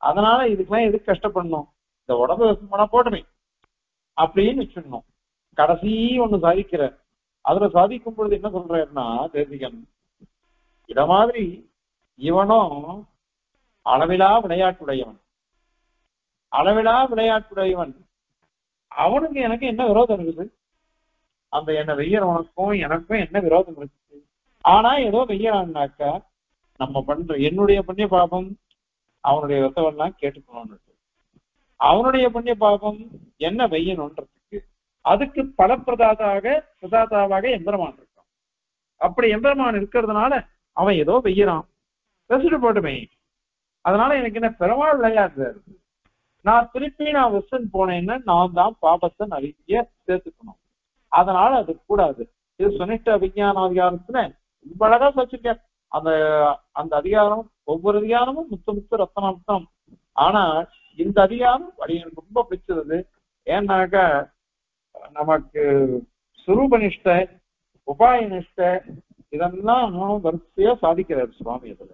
Speaker 1: அதனால இதுக்கெல்லாம் எதுக்கு கஷ்டப்படணும், இந்த உடம்ப வச்சு போனா போட்டமே அப்படின்னு வச்சிடணும். கடைசி ஒண்ணு சாதிக்கிற, அதுல சாதிக்கும் பொழுது என்ன சொல்றாருன்னா தேசிகன், இத மாதிரி இவனும் அளவிலா விளையாட்டுடையவன். அளவிலா விளையாட்டுடையவன் அவனுக்கு எனக்கு என்ன விரோதம் இருக்குது? அந்த என்ன வெய்யறவனுக்கும் எனக்கும் என்ன விரோதம் இருக்குது? ஆனா ஏதோ வெய்யறான்னாக்கா நம்ம பண்ற என்னுடைய புண்ணிய பாபம் அவனுடைய விரதவெல்லாம் கேட்டுக்கணும்னு, அவனுடைய புண்ணிய பாபம் என்ன வெய்யணும்ன்றதுக்கு அதுக்கு பிரதாதாவாக எம்பெருமான் இருக்கான். அப்படி எம்பெருமான் இருக்கிறதுனால அவன் ஏதோ வெய்யறான், பேசிட்டு போட்டுமே. அதனால எனக்கு என்ன பெருமாள் விளையாடுறாரு. நான் திருப்பி வெஸ்டர்ன் போனேன்னா நான் தான் பாபத்தை நிறைய சேர்த்துக்கணும். அதனால அது கூடாது. இது சொன்னிட்ட விஞ்ஞான அதிகாரத்துல ரொம்ப அழகா வச்சிருக்கேன். அந்த அந்த அதிகாரம் ஒவ்வொரு அதிகாரமும் முத்து ரத்தனம். ஆனா இந்த அதிகாரம் எனக்கு ரொம்ப பிடிச்சது. ஏன்னாக்க நமக்கு சுரூபனிஷ்ட உபாயனிஷ்ட இதெல்லாம் வரிசையா சாதிக்கிறார் சுவாமி அதுல.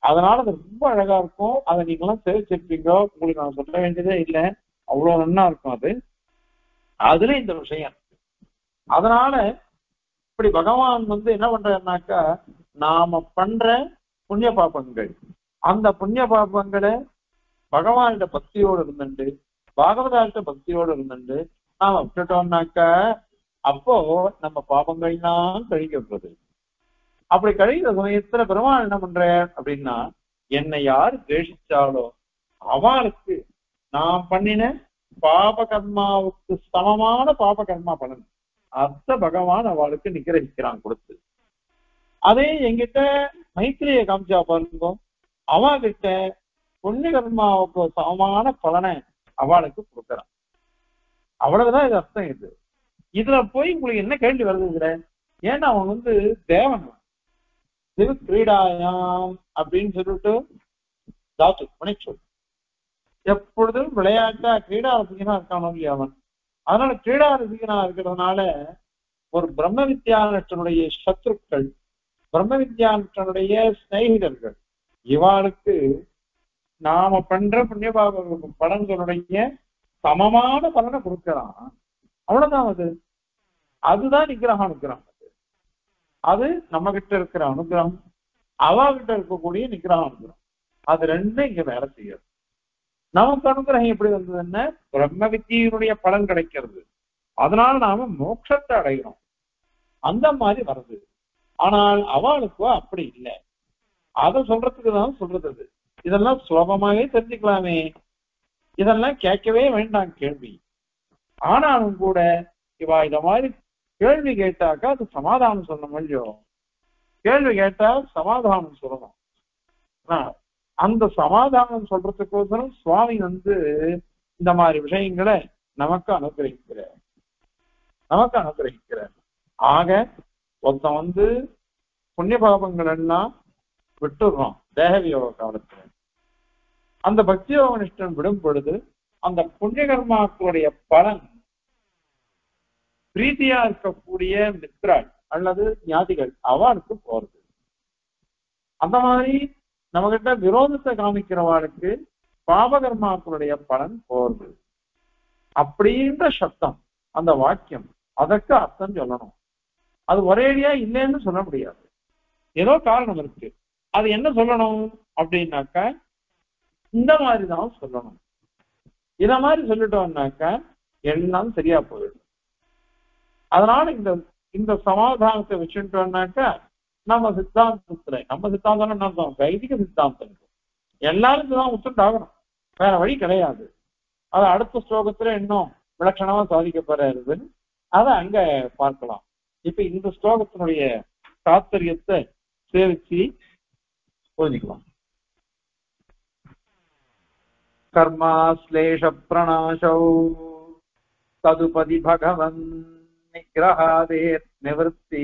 Speaker 1: அதனால அது ரொம்ப அழகா இருக்கும். அதை நீங்கெல்லாம் சேவிச்சிருப்பீங்க, உங்களுக்கு நான் சொல்ல வேண்டியதே இல்லை, அவ்வளவு நன்னா இருக்கும் அது. அதுல இந்த விஷயம். அதனால இப்படி பகவான் என்ன பண்றாருனாக்கா, நாம பண்ற புண்ணிய பாபங்கள், அந்த புண்ணிய பாபங்களை பகவானிட பக்தியோடு இருந்துட்டு பாகவதாட்ட பக்தியோடு இருந்துட்டு நாம விட்டுட்டோம்னாக்கா அப்போ நம்ம பாபங்கள்லாம் கழிக்கப்படுது. அப்படி கழிக்கிற சமயத்துல பெருமாள் என்ன பண்ற அப்படின்னா, என்னை யாரு துவேஷிச்சாலோ அவளுக்கு நான் பண்ணின பாப கர்மாவுக்கு சமமான பாப கர்மா பலன் அத்த பகவான் அவளுக்கு நிகிரகிக்கிறான் கொடுத்து. அதே என்கிட்ட மைத்திரிய காமிச்சா பாருங்க, அவகிட்ட புண்ணிய கர்மாவுக்கு சமமான பலனை அவளுக்கு கொடுக்குறான். அவ்வளவுதான் இது அர்த்தம். இதுல போய் உங்களுக்கு என்ன கேள்வி வருது இதுல? ஏன்னா அவன் தேவன், திரு கிரீடாயாம் அப்படின்னு சொல்லிட்டு தாத்து மணிச்சொல் எப்பொழுதும் விளையாட்டா கிரீடா ரசிகனா இருக்கானோ இல்லையா அவன். அதனால கிரீடா ரசிகனா இருக்கிறதுனால ஒரு பிரம்ம வித்யானுடைய சத்ருக்கள், பிரம்ம வித்யானுடைய சிநேகிதர்கள், இவாளுக்கு நாம பண்ற புண்ணியபாப பலன்களுடைய சமமான பலனை கொடுக்கிறான். அவ்வளவுதான். அதுதான் நிகிரக அனுகிரகம். அது நம்ம கிட்ட இருக்கிற அனுகிரகம், அவ கிட்ட இருக்கக்கூடிய நிகிரக அனுகிரகம். அது ரெண்டும் இங்க வேலை செய்யாது. நமக்கு அனுகிரகம் எப்படி வந்ததுன்னா பிரம்ம வித்தியினுடைய பலன் கிடைக்கிறது, அதனால நாம மோட்சத்தை அடைகிறோம், அந்த மாதிரி வருது. ஆனால் அவளுக்கோ அப்படி இல்லை. அதை சொல்றதுக்கு தான் சொல்றது. இதெல்லாம் சுலபமாவே தெரிஞ்சுக்கலாமே, இதெல்லாம் கேட்கவே வேண்டாம் கேள்வி. ஆனாலும் கூட இவா இத மாதிரி கேள்வி கேட்டாக்கா அது சமாதானம் சொல்லணும் இல்லையோ. கேள்வி கேட்டா சமாதானம் சொல்லணும். அந்த சமாதானம் சொல்றதுக்கோசரம் சுவாமி இந்த மாதிரி விஷயங்களை நமக்கு அனுகிரகிக்கிறார். ஆக ஒருத்தன் புண்ணிய பாபங்கள் எல்லாம் விட்டுடுறோம் தேகவியோக காலத்துல. அந்த பக்தியோக நிஷ்டன் விடும் பொழுது அந்த புண்ணிய கர்மாக்களுடைய பலன் பிரீதியா இருக்கக்கூடிய மித்ராள் அல்லது ஞாதிகள் அவளுக்கு போறது. அந்த மாதிரி நம்ம கிட்ட விரோதத்தை காமிக்கிறவாளுக்கு பாபகர்மாக்களுடைய பலன் போறது. அப்படின்ற சப்தம் அந்த வாக்கியம், அதற்கு அர்த்தம் சொல்லணும். அது ஒரேடியா இல்லைன்னு சொல்ல முடியாது, ஏதோ காரணம் இருக்கு. அது என்ன சொல்லணும் அப்படின்னாக்கா இந்த மாதிரிதான் சொல்லணும். இத மாதிரி சொல்லிட்டோம்னாக்கா எல்லாம் சரியா போயிடும். அதனால இந்த சமாதானத்தை வச்சுட்டோம்னாக்கா நம்ம சித்தாந்தம் என்ன வைதிக சித்தாந்தம் எல்லாருக்கும் தான் ஒத்துண்டாகணும், வேற வழி கிடையாது. அது அடுத்த ஸ்லோகத்துல இன்னும் விலட்சணமா சாதிக்கப்படுறது, அதை அங்க பார்க்கலாம். இப்ப இந்த ஸ்லோகத்தினுடைய தாத்பரியத்தை சேவிச்சு புரிஞ்சுக்கலாம். கர்மாஸ்லேஷ பிரணாசௌ ததுபதி பகவன் நிகிரஹாதே நிவர்த்தி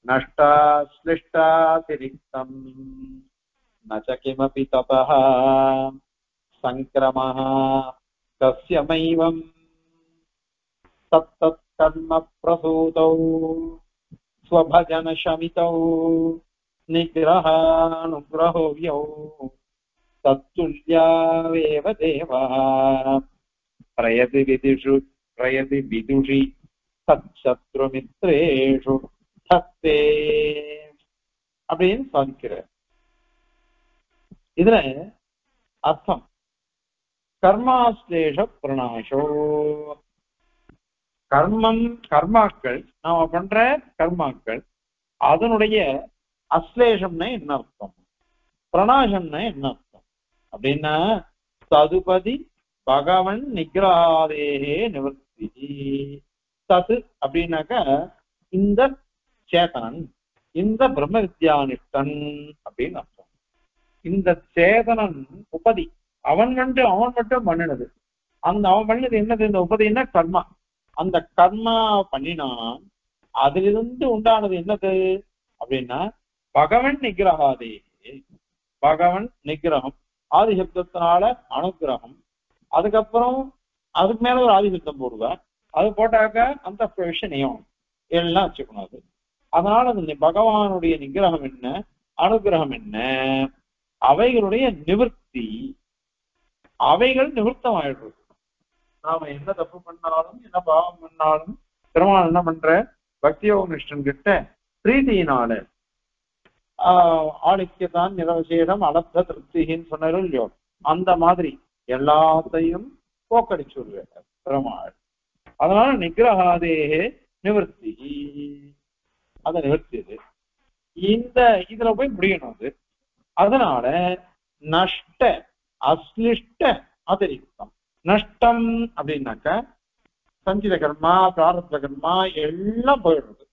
Speaker 1: நஷ்டா ஸ்லிஷ்டாதிரிக்தம் நச கிமபி தபஹ சங்கிரமஹ தஸ்யமைவம் தத்தத் கர்ம பிரசூதௌ ஸ்வபஜன சமிதௌ நிகிரஹானுக்ரஹோவ்யௌ தத்துல்யாவேவ தேவா பிரயதி விதுஷி சத்சத்ருமித்ரேஷு தத்தே அப்படின்னு சாதிக்கிறார். இதுல அர்த்தம் கர்மாஸ்லேஷ பிரணாசோ. கர்மாக்கள் நாம பண்ற கர்மாக்கள் அதனுடைய அஸ்லேஷம்னா என்ன அர்த்தம், பிரணாசம்னா என்ன அர்த்தம் அப்படின்னா ததுபதி பகவன் நிகிராதேகே நிவர்த்தி. தது அப்படின்னாக்க இந்த சேதனன், இந்த பிரம்ம வித்யானிஷ்டன் அப்படின்னு அர்த்தம். இந்த சேதனன் உபதி அவன் மட்டும் பண்ணினது. அந்த அவன் பண்ணினது என்னது, இந்த உபதினா கர்மா. அந்த கர்மா பண்ணினான், அதிலிருந்து உண்டானது என்னது அப்படின்னா பகவன் நிகிரகாதே. பகவன் நிகிரகம், ஆதிசப்தத்தினால அனுகிரகம், அதுக்கப்புறம் அதுக்கு மேல ஒரு ஆதிசப்தம் போடுவேன், அது போட்டாக்க அந்த விஷயம் எல்லாம் வச்சுக்கணும். அது அதனால அந்த பகவானுடைய நிகிரகம் என்ன, அனுகிரகம் என்ன, அவைகளுடைய நிவர்த்தி, அவைகள் நிவர்த்தம் ஆயிடுறது. நாம என்ன தப்பு பண்ணாலும் என்ன பாவம் பண்ணாலும் பெருமாள் என்ன பண்ற, பக்தியோக நிஷ்டன் கிட்ட பிரீதியினால ஆளுக்கியதான் நிரவசேதம் அலப்த திருப்தின்னு சொன்னாரு இல்லையோ, அந்த மாதிரி எல்லாத்தையும் போக்கடிச்சு விடுவார் பெருமாள். அதனால நிகிரகாதேகே நிவர்த்தி, அத நிவர்த்தி இது இந்த இதுல போய் முடியணும் அது. அதனால நஷ்ட அஸ்லிஷ்ட அதிரிக்தம். நஷ்டம் அப்படின்னாக்க சஞ்சித கர்மா பிராரப்த கர்மா எல்லாம் போயிடுறது.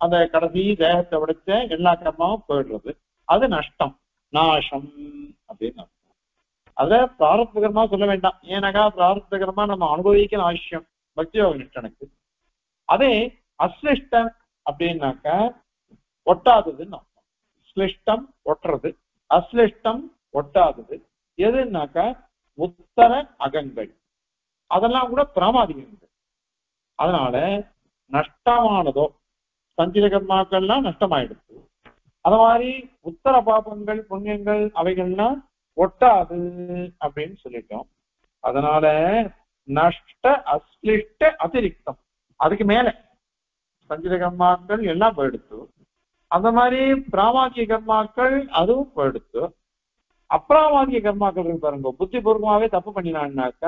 Speaker 1: அந்த கடைசி தேகத்தை விடுத்த எல்லா கர்மாவும் போயிடுறது, அது நஷ்டம், நாசம் அப்படின்னு. அத பிராரப்த கர்மா சொல்ல வேண்டாம், ஏன்னாக்கா பிராரப்த கர்மா நம்ம அனுபவிக்கிற அவசியம் பக்தியோக நிஷ்டனுக்கு. அதே அஸ்லிஷ்டம் அப்படின்னாக்க ஒட்டாததுன்னு அர்த்தம். ஸ்லிஷ்டம் ஒட்டுறது, அஸ்லிஷ்டம் ஒட்டாதது. எதுனாக்க உத்தர அகங்கள், அதெல்லாம் கூட பிராமாதிகங்கள். அதனால நஷ்டமானதோ சஞ்சித கர்மாக்கள்லாம் நஷ்டமாயிடுச்சு, அது மாதிரி உத்தர பாபங்கள் புண்ணியங்கள் அவைகள்லாம் ஒட்டாது அப்படின்னு சொல்லிட்டோம். அதனால நஷ்ட அஸ்லிஷ்ட அதிரிக்தம், அதுக்கு மேல சஞ்சித கர்மாக்கள் எல்லாம் போயிடுத்து, அந்த மாதிரி பிராமாதிக கர்மாக்கள் அதுவும் போயிடுத்து. அப்பிராமாதிக கர்மாக்கள் இருக்கு பாருங்க, புத்தி பூர்வமாவே தப்பு பண்ணினான்னாக்க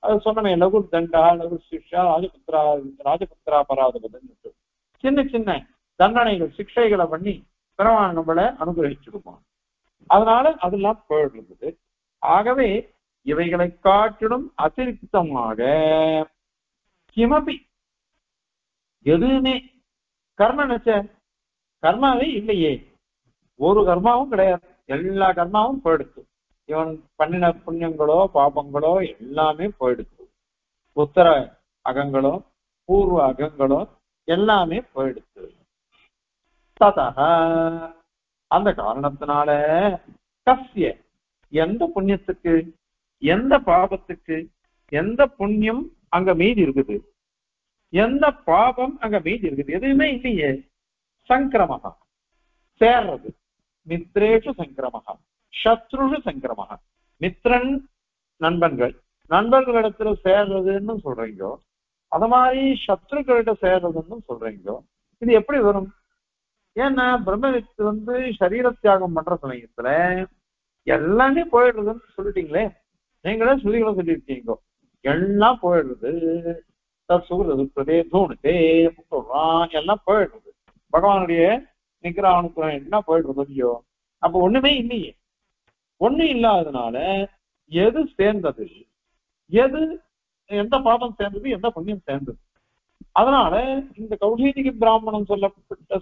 Speaker 1: அது சொன்னமே லகு தண்டா லகு சிக்ஷா ராஜபுத்திரா பராதபதன் சின்ன சின்ன தண்டனைகள் சிக்ஷைகளை பண்ணி பெருமாள் நம்மளை அனுகிரகிச்சிருப்பான். அதனால அதெல்லாம் போயிடுறது. ஆகவே இவைகளை காட்டிலும் அதிருப்தமாக கிமபி எதுவுமே கர்ம நிச்ச கர்மாவே இல்லையே, ஒரு கர்மாவும் கிடையாது, எல்லா கர்மாவும் போயிடுச்சு. இவன் பண்ணின புண்ணியங்களோ பாபங்களோ எல்லாமே போயிடுச்சு, உத்தர அகங்களோ பூர்வ அகங்களோ எல்லாமே போயிடுச்சு. ததக அந்த காரணத்தினால கஸ்ய எந்த புண்ணியத்துக்கு எந்த பாபத்துக்கு எந்த புண்ணியம் அங்க மீதி இருக்குது, எந்த பாபம் அங்க மீதி இருக்குது, எதுவுமே இல்லையே. சங்கிரமகா சேர்றது, மித்ரேஷு சங்கிரமகா சத்ருஷு சங்கிரமகா. மித்ரன் நண்பர்கள், நண்பர்களிடத்துல சேர்றதுன்னு சொல்றீங்கோ, அது மாதிரி சத்ருக்களிட சேர்றதுன்னு சொல்றீங்கோ. இது எப்படி வரும்? ஏன்னா பிரம்மவித்து சரீர தியாகம் பண்ற சமயத்துல எல்லாமே போயிடுறதுன்னு சொல்லிட்டீங்களே, நீங்களே சொல்லியிருக்கீங்க, எல்லாம் போயிடுறது. சுகதே தூணுதே எல்லாம் போயிடுறது, பகவானுடைய நிகிரகனுக்குறம் என்ன போயிடுறது இல்லையோ. அப்ப ஒண்ணுமே இல்லையே. ஒண்ணு இல்லாததுனால எது சேர்ந்தது, எது எந்த பாதம் சேர்ந்தது, எந்த புண்ணியம் சேர்ந்தது. அதனால இந்த கௌஷீதிக பிராமணம்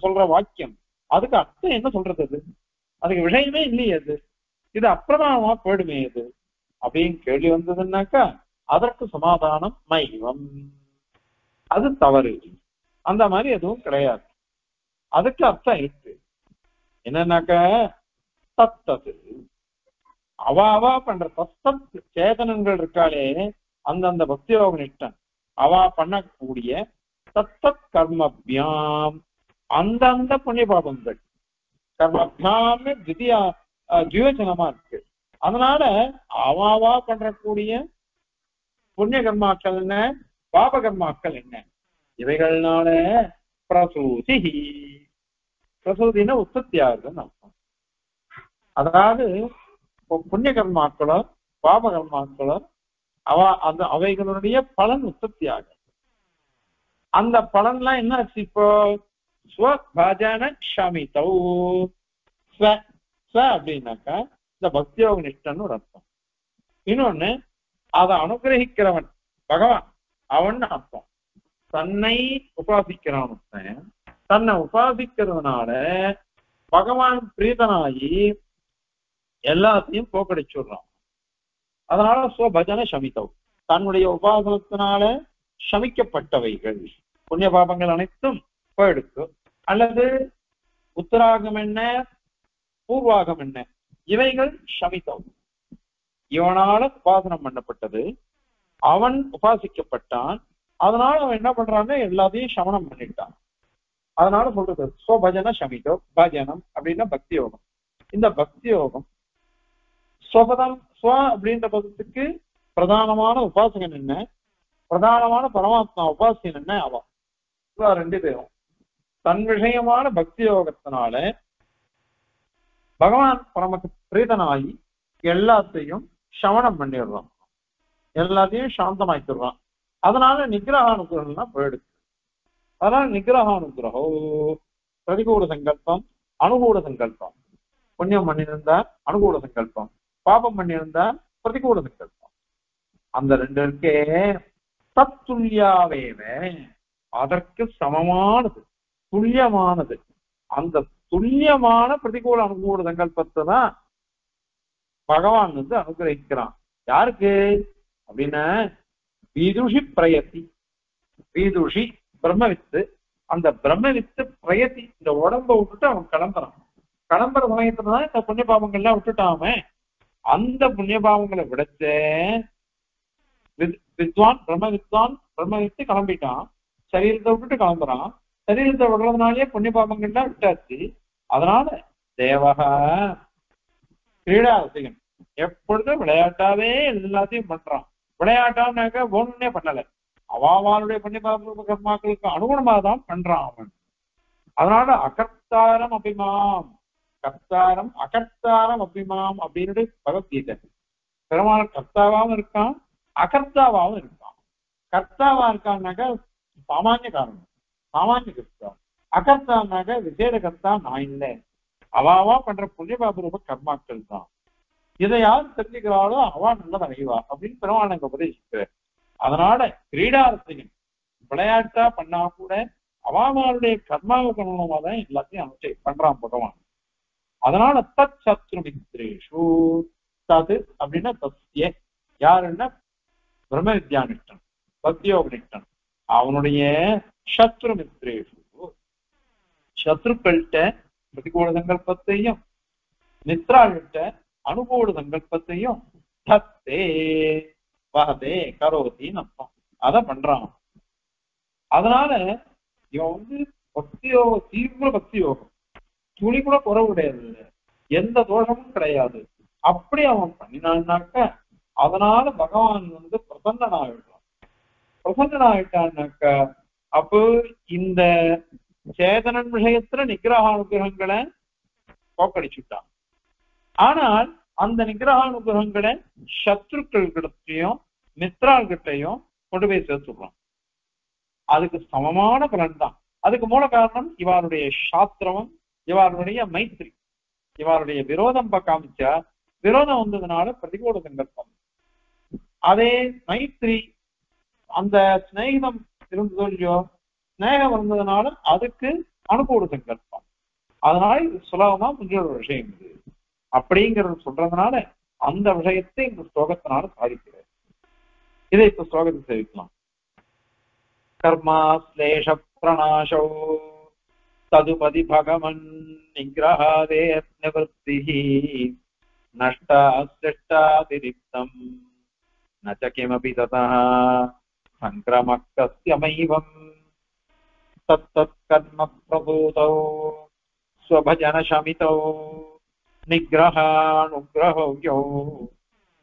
Speaker 1: சொல்ற வாக்கியம் அதுக்கு அர்த்தம் என்ன சொல்றது, அது அதுக்கு விஷயமே இல்லையே, அது இது அப்பிரமாணமா போயிடுமே அது அப்படின்னு கேள்வி வந்ததுன்னாக்கா அதற்கு சமாதானம் மைவம், அது தவறு, அந்த மாதிரி எதுவும் கிடையாது. அதுக்கு அர்த்தம் இருக்கு என்னன்னாக்க தத்தது அவா பண்ற தத்தத் சேதனங்கள் இருக்காளே, அந்தந்த பக்தியோக நிஷ்டன் அவா பண்ணக்கூடிய தத்தத் கர்மபியாம் அந்தந்த புண்ணிய பாபங்கள் கர்மபியாம் ஜீவச்சனமா இருக்கு. அதனால அவாவா பண்றக்கூடிய புண்ணிய கர்மாக்கள் என்ன, பாப கர்மாக்கள் என்ன, இவைகள்னால பிரசூதி, பிரசூதினா உற்பத்தி ஆகுதுன்னு அர்த்தம். அதாவது புண்ணிய கர்மாக்களோ பாப கர்மாக்களோ அந்த அவைகளுடைய பலன் உற்பத்தி ஆகும். அந்த பலன்லாம் என்ன ஆச்சு? இப்போ ஸ்வபஜன ஷமிதௌ. ஸ்வ அப்படின்னாக்கா இந்த பக்தியோக நிஷ்டன்னு ஒரு அர்த்தம். இன்னொன்னு அதை அனுகிரகிக்கிறவன் பகவான் அவன் அர்த்தம். தன்னை உபாசிக்கிறான். தன்னை உபாசிக்கிறதுனால பகவான் பிரீதனாகி எல்லாத்தையும் போக்கடிச்சுடுறான். அதனால ஸ்வபஜன ஷமிதௌ, தன்னுடைய உபாசனத்தினால சமிக்கப்பட்டவைகள் புண்ணிய பாபங்கள் அனைத்தும் போயிடுச்சு. அல்லது உத்தராகம் என்ன பூர்வாகம் என்ன இவைகள் சமிதௌ, இவனால உபாசனம் பண்ணப்பட்டது, அவன் உபாசிக்கப்பட்டான், அதனால அவன் என்ன பண்றான்னு எல்லாத்தையும் சமணம் பண்ணிட்டான். அதனால சொல்றது ஸ்வபஜன ஷமிதோ. பஜனம் அப்படின்னா பக்தி யோகம். இந்த பக்தி யோகம் ஸ்வபதம் ஸ்வ அப்படின்ற பதத்துக்கு பிரதானமான உபாசகன் என்ன, பிரதானமான பரமாத்மா உபாசியன் என்ன அவன் ரெண்டு பேரும் தன் விஷயமான பக்தி யோகத்தினால பகவான் பரமக்கு பிரீதனாகி எல்லாத்தையும் சமணம் பண்ணிடுறான், எல்லாத்தையும் சாந்தமாக்கிடுறான். அதனால நிகிரகானுகிரகம்லாம் போயிடுச்சு. அதனால நிகிரகானுகிரகோ பிரதிகூல சங்கல்பம் அனுகூல சங்கல்பம். புண்ணியம் பண்ணியிருந்தா அனுகூல சங்கல்பம், பாபம் பண்ணியிருந்தா பிரதிகூல சங்கல்பம். அந்த ரெண்டு இருக்கே தத்துல்யாவேவ, அதற்கு சமமானது துல்லியமானது. அந்த துல்லியமான பிரதிகூல அனுகூல சங்கல்பத்தை தான் பகவான் அனுகிரகிக்கிறான். யாருக்கு அப்படின்னா விதுஷி பிரயத்தி. விதுஷி பிரம்மவித்து, அந்த பிரம்மவித்து பிரயத்தி இந்த உடம்ப விட்டுட்டு அவன் கிளம்புறான். கிளம்புற சமயத்துலதான் இந்த புண்ணிய பாவங்கள்லாம் விட்டுட்டாம அந்த புண்ணிய பாவங்களை விடச்ச வித்வான் பிரம்மவித்து கிளம்பிட்டான். சரீரத்தை விட்டுட்டு கிளம்புறான். சரீரத்தை விடுறதுனாலேயே புண்ணிய பாவங்கள்லாம் விட்டாச்சு. அதனால தேவகா கிரீடா ரசிகன் எப்பொழுதும் விளையாட்டாவே எல்லாத்தையும் பண்றான். விளையாட்டான்னாக்க ஒண்ணுன்னே பண்ணல, அவாவாளுடைய புண்ணிய கர்மாக்களுக்கு அனுகுணமாக தான் பண்றான் அவன். அதனால அகர்த்தாரம் அபிமாம், கர்த்தாரம் அகர்த்தாரம் அபிமாம் அப்படின்னு பகவத்கீதை. பெருமாள் கர்த்தாவாவும் இருக்கான், அகர்த்தாவாவும் இருக்கான். கர்த்தாவா இருக்கான்னாக்க சாமானிய காரணம், சாமானிய கர்த்தா. அகர்த்தான்னாக்க விசேட கர்த்தா நான் இல்லை, அவாவா பண்ற புண்ணியபாபரூப கர்மாக்கள் தான். இதை யார் தெரிஞ்சுக்கிறாளோ அவா நல்ல அறிவா அப்படின்னு பெருமாள் அங்க உபதேசிக்கிறார். அதனால கிரீடாரசிகன் விளையாட்டா பண்ணா கூட அவாமாருடைய கர்மாவுக்கு அனுகூலமா தான் எல்லாத்தையும் அமைச்சு பண்றான் பகவான். அதனால தத் சத்ரு மித்ரேஷு, தது அப்படின்னா தத்ய யாருன்னா பிரம்ம வித்யானிஷ்டன் பக்தியோகனிஷ்டன், அவனுடைய சத்ரு மித்ரேஷு சத்ருக்கள்கிட்ட பிரதிகூல சங்கல்பத்தையும் மித்ராள்கிட்ட அனுகூல சங்கல்பத்தையும் தத்தே வகதே கரோதின்னு அர்த்தம். அதை பண்றான். அதனால இவன் பக்தியோக தீவிர பக்தி யோகம், துளி கூட குறவு கிடையாது, எந்த தோஷமும் கிடையாது. அப்படி அவன் பண்ணினான்னாக்க அதனால பகவான் பிரசன்னனாகிடுறான். பிரசன்னனாகிட்டான்னாக்க அப்போ இந்த சேதனன் விஷயத்துல நிகிரகானுகிரகங்களை போக்கடிச்சுட்டான். ஆனால் அந்த நிகிரகானுகிரகங்களை சத்ருக்கள் கிட்டத்தையும் மித்ராள்கிட்டையும் கொண்டு போய் சேர்த்துடுறான். அதுக்கு சமமான பலன் தான். அதுக்கு மூல காரணம் இவருடைய சாஸ்திரம், இவருடைய மைத்ரி. இவருடைய விரோதம் காமிச்சா விரோதம் வந்ததுனால பிரதிகூல சங்கல்பம். அதே மைத்ரி அந்த ஸ்நேகிதம் இருந்ததோ இல்லையோ, ஸ்நேகம் வந்ததுனால அதுக்கு அனுகூல சங்கல்பம். அதனால இது சுலபமா முன்னோட விஷயம் இது அப்படிங்கிறது சொல்றதுனால அந்த விஷயத்தை இந்த ஸ்லோகத்தினால சாதிக்கிறார். இதை இப்ப ஸ்லோகத்தை சேவிக்கலாம். கர்மாஸ்லேஷ பிரணாசோ ததுபதி பகவன் நிகிரஹாதே நிவர்த்திஹி நஷ்டாஸ்திஷ்டாதிரிக்தம் ந ச கிமபி ததஹ சங்கிரமக்கஸ்யமைவம் தத்தத் கர்ம பிரபூதோ ஸ்வபஜன சமிதோ நிகிரஹானுகிரஹோ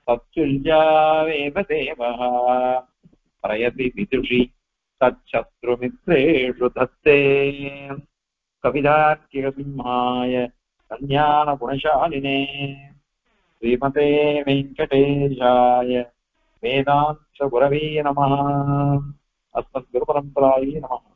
Speaker 1: தத்துல்யாவேவ தேவஹ பிரயதி விதுஷி தச்சத்ருமித்ரேஷு தத்தே கவிதார்க்கிக சிம்ஹாய கல்யாண குணசாலினே श्रीमते वेङ्कटेशाय वेदान्तगुरवे नमः। अस्मद्गुरुपरम्परायै नमः।